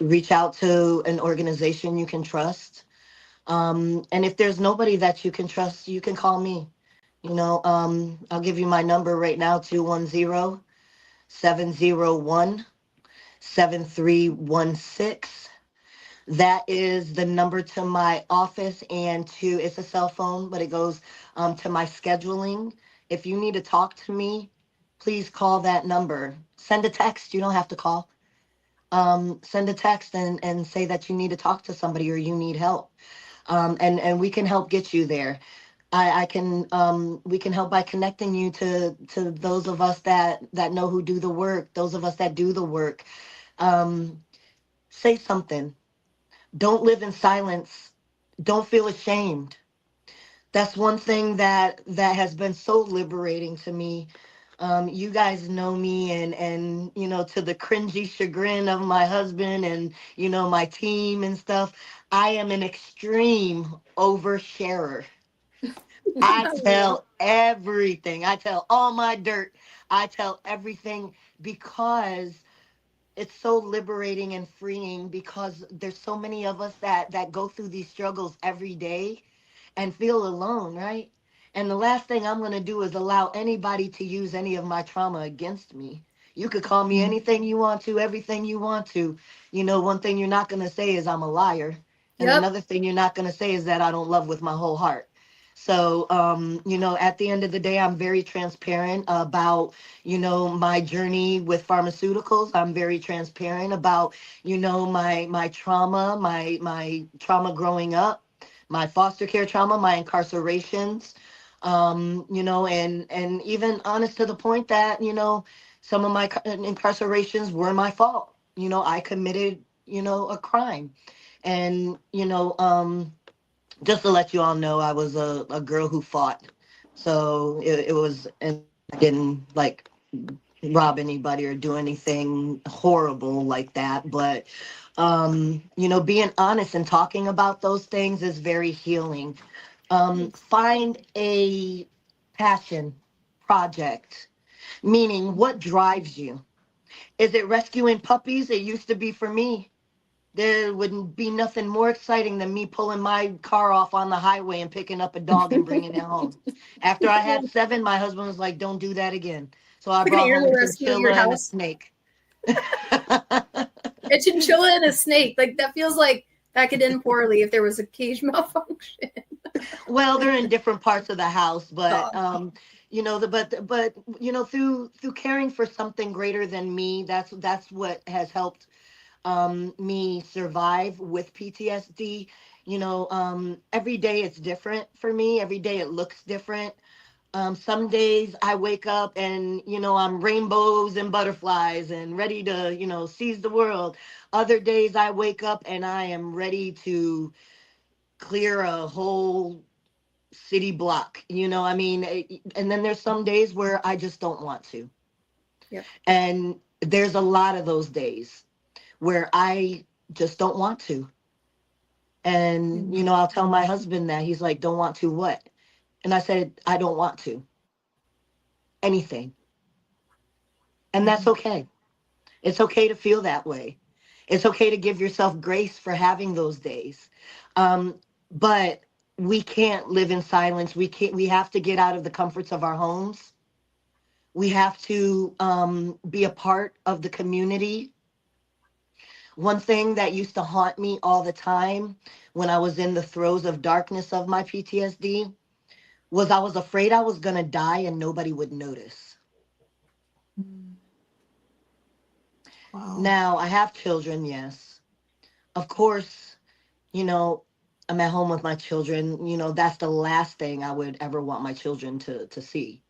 reach out to an organization you can trust. And if there's nobody that you can trust, you can call me. I'll give you my number right now: 210-701-7316. That is the number to my office, and it's a cell phone, but it goes to my scheduling. If you need to talk to me, please call that number. Send a text. You don't have to call. Send a text and say that you need to talk to somebody or you need help. And we can help get you there. I can we can help by connecting you to those of us that know who do the work, those of us that do the work. Um, Say something. Don't live in silence. Don't feel ashamed. That's one thing that has been so liberating to me. You guys know me, and to the cringy chagrin of my husband and my team and stuff. I am an extreme oversharer. I tell everything. I tell all my dirt. I tell everything, because it's so liberating and freeing, because there's so many of us that go through these struggles every day and feel alone, right? And the last thing I'm going to do is allow anybody to use any of my trauma against me. You could call me anything you want to, everything you want to. One thing you're not going to say is I'm a liar. And Yep. another thing you're not going to say is that I don't love with my whole heart. So, at the end of the day, I'm very transparent about, my journey with pharmaceuticals. I'm very transparent about, my trauma, my trauma growing up, my foster care trauma, my incarcerations, and even honest to the point that, some of my incarcerations were my fault. I committed, a crime. And, just to let you all know, I was a girl who fought. So it was, and I didn't like rob anybody or do anything horrible like that. But, being honest and talking about those things is very healing. Find a passion project, meaning what drives you. Is it rescuing puppies? It used to be for me. There wouldn't be nothing more exciting than me pulling my car off on the highway and picking up a dog and bringing it home. After I had 7, my husband was like, don't do that again. So I brought You're home the a rescue of your chinchilla and a house. snake. A chinchilla and a snake. Like, that feels like that could end poorly if there was a cage malfunction. Well, they're in different parts of the house, but you know, but you know, through caring for something greater than me, that's what has helped me survive with PTSD. You know, every day it's different for me. Every day it looks different. Some days I wake up and, you know, I'm rainbows and butterflies and ready to, you know, seize the world. Other days I wake up and I am ready to clear a whole city block. You know, I mean, and then there's some days where I just don't want to. Yep. And there's a lot of those days where I just don't want to. And, you know, I'll tell my husband that. He's like, don't want to what? And I said, I don't want to. Anything. And that's okay. It's okay to feel that way. It's okay to give yourself grace for having those days. But we can't live in silence. We have to get out of the comforts of our homes. We have to be a part of the community. One thing that used to haunt me all the time when I was in the throes of darkness of my PTSD was I was afraid I was going to die and nobody would notice. Wow. Now, I have children, yes. Of course, you know, I'm at home with my children. You know, that's the last thing I would ever want my children to see.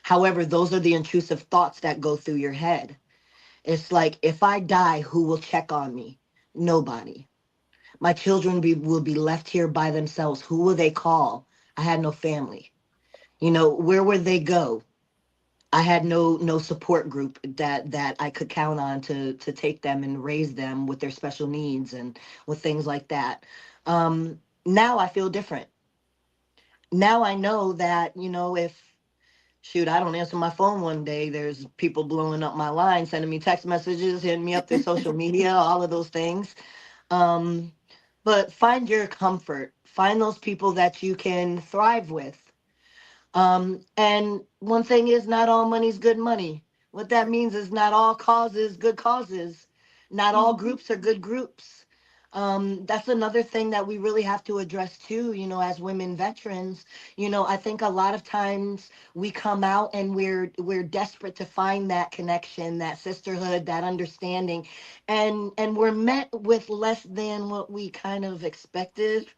However, those are the intrusive thoughts that go through your head. It's like, if I die, who will check on me? Nobody. My children will be left here by themselves. Who will they call? I had no family. You know, where would they go? I had no support group that I could count on to take them and raise them with their special needs and with things like that. Now I feel different. Now I know that, you know, if shoot, I don't answer my phone one day, there's people blowing up my line, sending me text messages, hitting me up through social media, all of those things. But find your comfort. Find those people that you can thrive with. And one thing is, not all money's good money. What that means is not all causes good causes. Not all groups are good groups. That's another thing that we really have to address too, you know, as women veterans. You know, I think a lot of times we come out and we're desperate to find that connection, that sisterhood, that understanding, and we're met with less than what we kind of expected,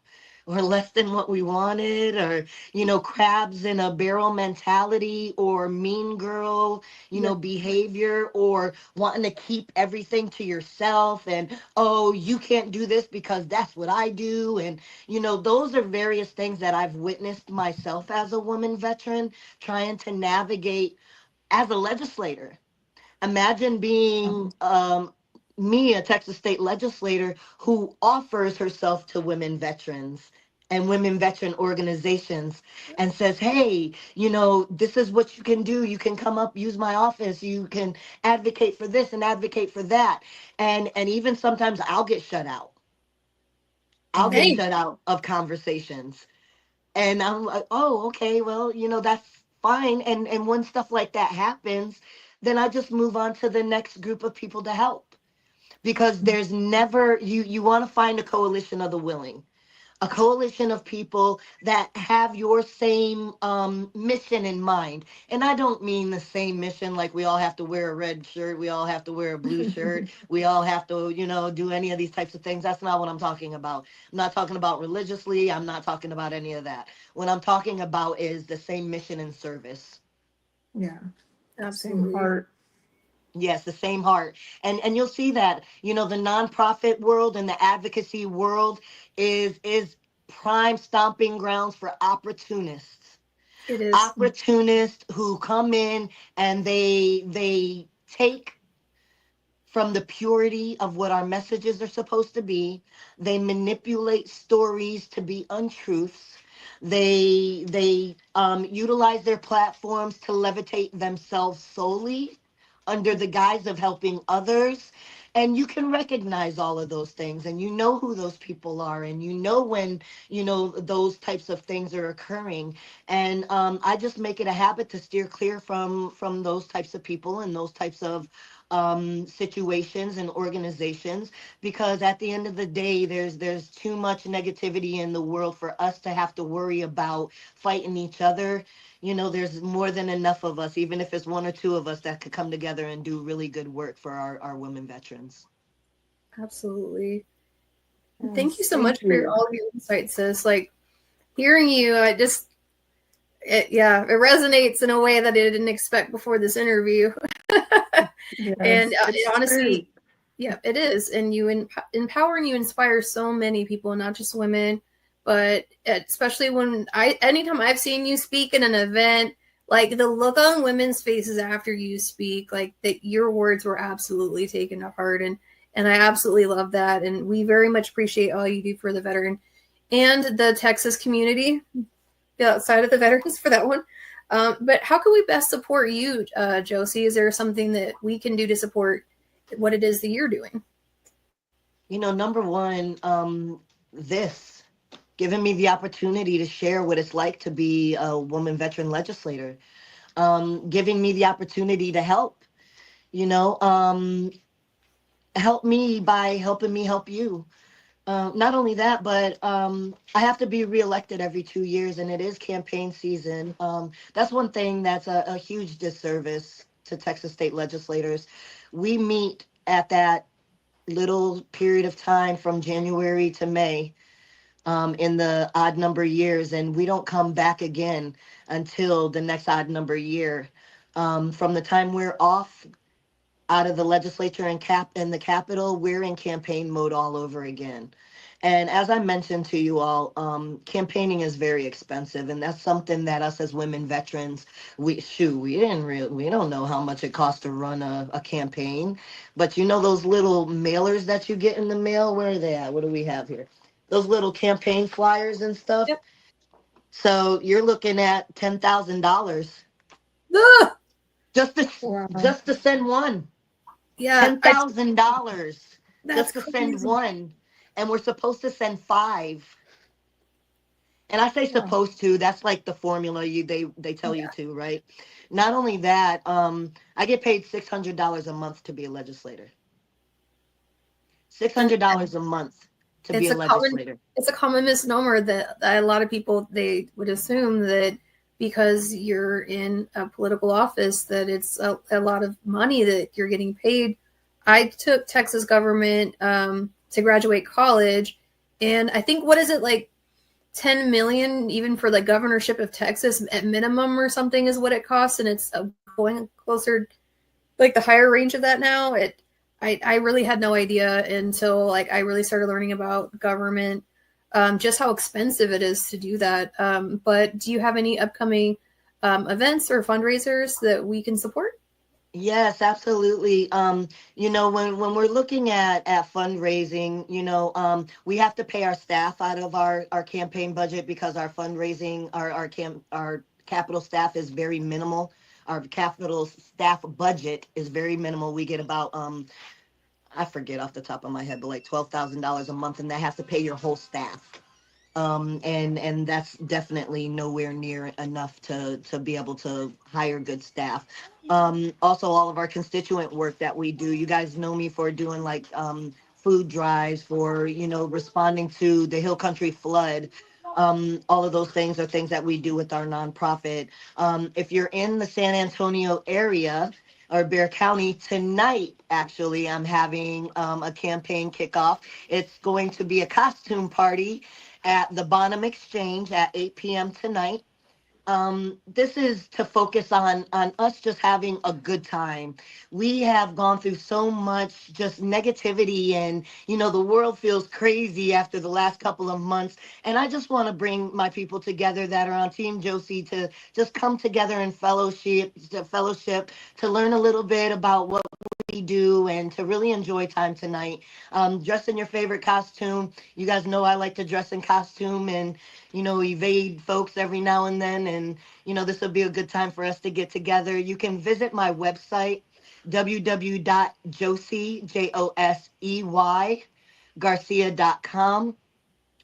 or less than what we wanted, or, you know, crabs in a barrel mentality, or mean girl, you know, behavior, or wanting to keep everything to yourself, and, oh, you can't do this because that's what I do. And, you know, those are various things that I've witnessed myself as a woman veteran trying to navigate as a legislator. Imagine being me, a Texas state legislator who offers herself to women veterans and women veteran organizations and says, hey, you know, this is what you can do. You can come up, use my office. You can advocate for this and advocate for that. And even sometimes I'll get shut out. I'll get shut out of conversations. And I'm like, oh, okay, well, you know, that's fine. And when stuff like that happens, then I just move on to the next group of people to help. Because there's never, you want to find a coalition of the willing, a coalition of people that have your same mission in mind. And I don't mean the same mission like we all have to wear a red shirt, we all have to wear a blue shirt, we all have to, you know, do any of these types of things. That's not what I'm talking about. I'm not talking about religiously. I'm not talking about any of that. What I'm talking about is the same mission and service. Yeah. Absolutely. Same heart. Yes, the same heart. And you'll see that, you know, the nonprofit world and the advocacy world is prime stomping grounds for opportunists. It is. Opportunists who come in and they take from the purity of what our messages are supposed to be. They manipulate stories to be untruths. They utilize their platforms to levitate themselves solely under the guise of helping others. And you can recognize all of those things, and you know who those people are, and you know when, those types of things are occurring. And I just make it a habit to steer clear from those types of people and those types of situations and organizations, because at the end of the day, there's too much negativity in the world for us to have to worry about fighting each other. There's more than enough of us, even if it's one or two of us, that could come together and do really good work for our women veterans. Absolutely. Thank you Yes, so much thank for you. all of your insights, sis. Like hearing you, it resonates in a way that I didn't expect before this interview. And Yes, it it's true. honestly, yeah, it is. And you empower and you inspire so many people, not just women, but especially anytime I've seen you speak in an event, like the look on women's faces after you speak, like that your words were absolutely taken to heart. And I absolutely love that. And we very much appreciate all you do for the veteran and the Texas community outside of the veterans for that one. But how can we best support you, Josey? Is there something that we can do to support what it is that you're doing? Number one, this giving me the opportunity to share what it's like to be a woman veteran legislator, giving me the opportunity to help, help me by helping me help you. Not only that, but I have to be reelected every 2 years, and it is campaign season. That's one thing that's a huge disservice to Texas state legislators. We meet at that little period of time from January to May, in the odd number years, and we don't come back again until the next odd number year. From the time we're off out of the legislature and in the Capitol, we're in campaign mode all over again. And as I mentioned to you all, campaigning is very expensive, and that's something that us as women veterans, we don't know how much it costs to run a campaign. But those little mailers that you get in the mail, where are they at? What do we have here? Those little campaign flyers and stuff. Yep. So you're looking at $10,000 Ah! just to Wow. just to send one. Yeah, $10,000 that's just to send crazy. one, and we're supposed to send 5. And I say Wow. supposed to. That's like the formula they tell you Yeah, to, right? Not only that, I get paid $600 a month to be a legislator. and $600 a month to be it's a a common legislator. it's a common misnomer that a lot of people they would assume that because you're in a political office that it's a lot of money that you're getting paid. I took Texas government to graduate college, and I think what is it like 10 million even for the governorship of Texas at minimum or something is what it costs, and it's going closer like the higher range of that now. I really had no idea until like I really started learning about government, just how expensive it is to do that. But do you have any upcoming events or fundraisers that we can support? Yes, absolutely. When we're looking at fundraising, we have to pay our staff out of our campaign budget, because our fundraising, our capital staff is very minimal. Our capital staff budget is very minimal. We get about I forget off the top of my head, but like $12,000 a month, and that has to pay your whole staff. And that's definitely nowhere near enough to be able to hire good staff. Also, all of our constituent work that we do, you guys know me for doing like food drives, for responding to the Hill Country flood. All of those things are things that we do with our nonprofit. If you're in the San Antonio area or Bexar County tonight, actually, I'm having a campaign kickoff. It's going to be a costume party at the Bonham Exchange at 8 p.m. tonight. This is to focus on us just having a good time. We have gone through so much just negativity, and the world feels crazy after the last couple of months. And I just want to bring my people together that are on Team Josey to just come together in fellowship, to learn a little bit about what we do, and to really enjoy time tonight. Dress in your favorite costume. You guys know I like to dress in costume and evade folks every now and then. And, this will be a good time for us to get together. You can visit my website, www.josey, Josey, Garcia.com.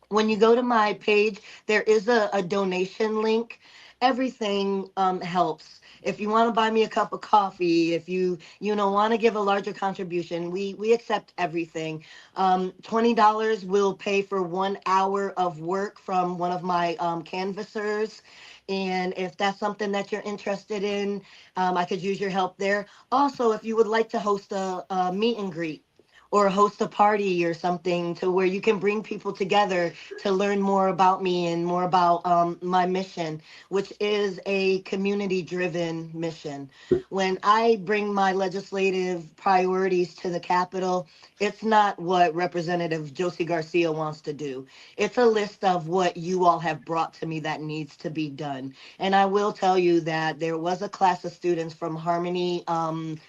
When you go to my page, there is a donation link. Everything helps. If you want to buy me a cup of coffee, if you want to give a larger contribution, we accept everything. $20 will pay for 1 hour of work from one of my canvassers. And if that's something that you're interested in, I could use your help there. Also, if you would like to host a meet and greet or host a party or something to where you can bring people together to learn more about me and more about my mission, which is a community driven mission. When I bring my legislative priorities to the Capitol, it's not what Representative Josey Garcia wants to do. It's a list of what you all have brought to me that needs to be done. And I will tell you that there was a class of students from Harmony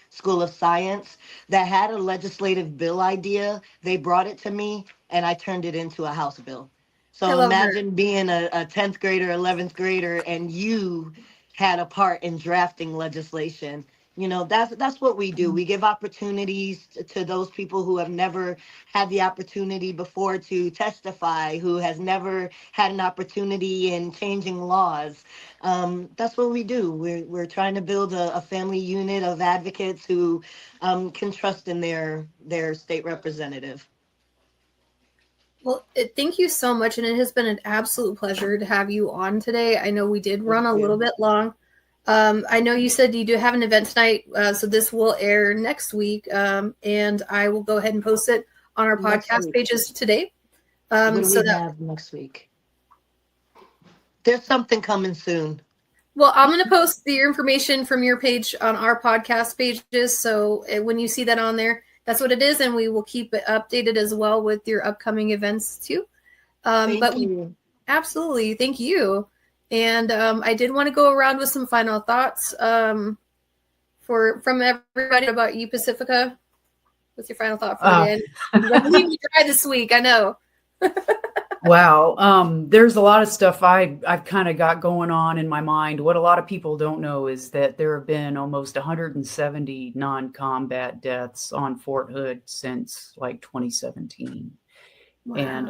School of Science that had a legislative bill idea. They brought it to me and I turned it into a House bill. I So love her. imagine being a 10th grader, 11th grader, and you had a part in drafting legislation. That's what we do. We give opportunities to those people who have never had the opportunity before to testify, who has never had an opportunity in changing laws. That's what we do. We're trying to build a family unit of advocates who can trust in their state representative. Well, thank you so much. And it has been an absolute pleasure to have you on today. I know we did run a little bit long. I know you said you do have an event tonight, so this will air next week, and I will go ahead and post it on our podcast pages today. What do we have next week? There's something coming soon. Well, I'm going to post your information from your page on our podcast pages, so when you see that on there, that's what it is, and we will keep it updated as well with your upcoming events too. Thank you. Absolutely, thank you. And I did want to go around with some final thoughts from everybody about you, Pacifica. What's your final thought for today? Let me try this week. I know. Wow. There's a lot of stuff I've kind of got going on in my mind. What a lot of people don't know is that there have been almost 170 non-combat deaths on Fort Hood since like 2017. Wow. And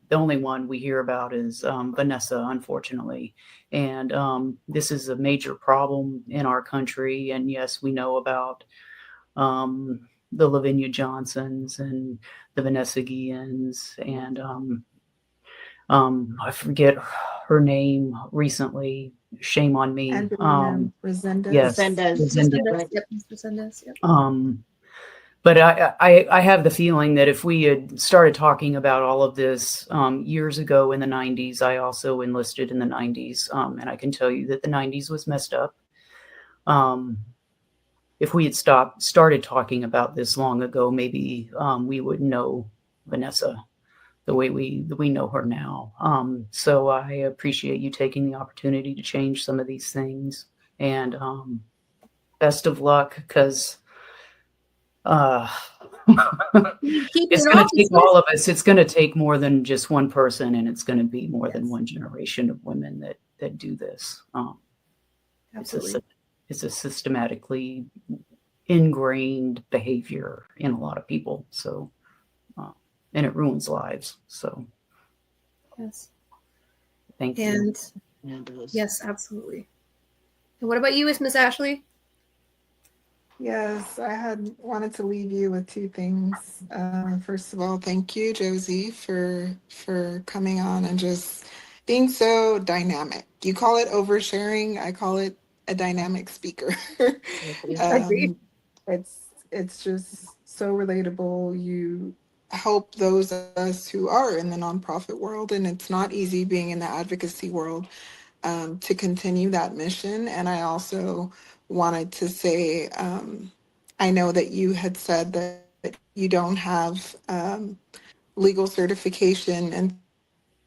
the only one we hear about is Vanessa, unfortunately. And this is a major problem in our country. And yes, we know about the Lavinia Johnsons and the Vanessa Guillens and I forget her name recently. Shame on me. Resendez. Yes. Resendez. Yep. But I have the feeling that if we had started talking about all of this years ago in the 90s, I also enlisted in the 90s. And I can tell you that the 90s was messed up. If we had started talking about this long ago, maybe we would know Vanessa the way we know her now. So I appreciate you taking the opportunity to change some of these things. And best of luck, because it's going to take all of us. It's going to take more than just one person, and it's going to be more than one generation of women that do this. Absolutely. It's a systematically ingrained behavior in a lot of people. So, and it ruins lives. So, yes. Thank you. And yes, absolutely. And what about you, Miss Ashley? Yes, I had wanted to leave you with two things. First of all, thank you, Josey, for coming on and just being so dynamic. You call it oversharing. I call it a dynamic speaker. I agree. It's just so relatable. You help those of us who are in the nonprofit world, and it's not easy being in the advocacy world, to continue that mission. And I also wanted to say, I know that you had said that you don't have legal certification and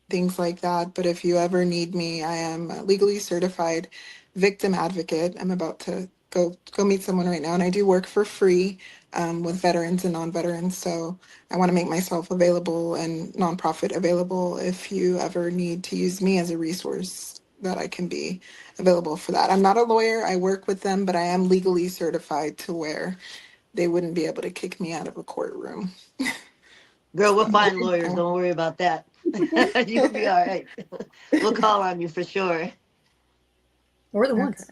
things like that, but if you ever need me, I am a legally certified victim advocate. I'm about to go meet someone right now, and I do work for free with veterans and non-veterans. So I want to make myself available and nonprofit available if you ever need to use me as a resource. that I can be available for that. I'm not a lawyer. I work with them, but I am legally certified to where they wouldn't be able to kick me out of a courtroom. Girl, we'll So, find lawyers. Don't worry about that. You'll be all right. We'll call on you for sure. We're the okay. ones.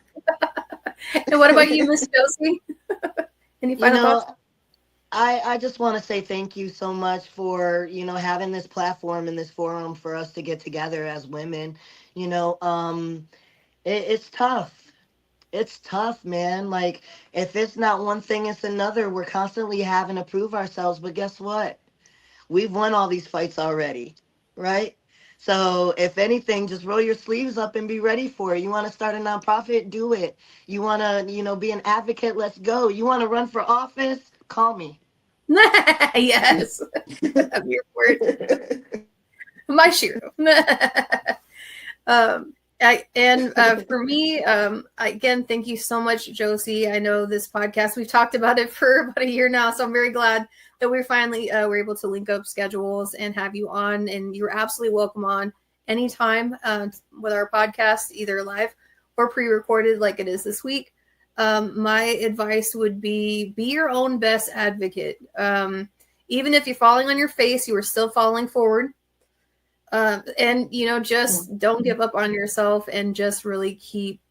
And what about you, Miss Josey? Any You final know, thoughts? I just want to say thank you so much for, having this platform and this forum for us to get together as women. You know, it's tough. It's tough, man. Like, if it's not one thing, it's another. We're constantly having to prove ourselves. But guess what? We've won all these fights already, right? So if anything, just roll your sleeves up and be ready for it. You want to start a nonprofit? Do it. You want to, be an advocate? Let's go. You want to run for office? Call me. Yes. I'm here for it. My shiro. For me, again, thank you so much, Josey. I know this podcast, we've talked about it for about a year now, so I'm very glad that we finally were able to link up schedules and have you on. And you're absolutely welcome on anytime with our podcast, either live or pre-recorded like it is this week. My advice would be your own best advocate. Even if you're falling on your face, you are still falling forward. And just don't give up on yourself and just really keep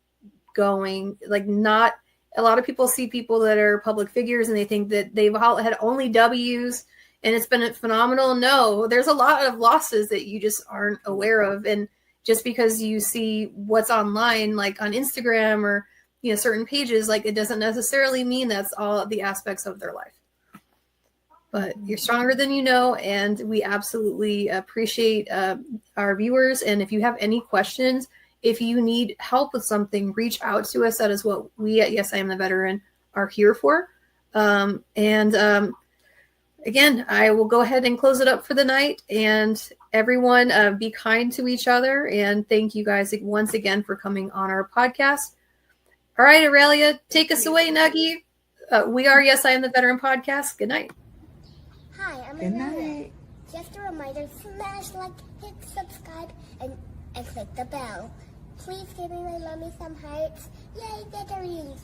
going. Like, not a lot of people see people that are public figures and they think that they've had only W's and it's been phenomenal. No, there's a lot of losses that you just aren't aware of. And just because you see what's online, like on Instagram or certain pages, like, it doesn't necessarily mean that's all the aspects of their life. But you're stronger than you know, and we absolutely appreciate our viewers. And if you have any questions, if you need help with something, reach out to us. That is what we at Yes, I Am the Veteran are here for. Again, I will go ahead and close it up for the night. And everyone, be kind to each other. And thank you guys once again for coming on our podcast. All right, Aurelia, take us away, Nuggie. We are Yes, I Am the Veteran podcast. Good night. Hi, I'm Good Amanda. night. Just a reminder, smash like, hit subscribe, and click the bell. Please give me my mommy some hearts. Yay, victories!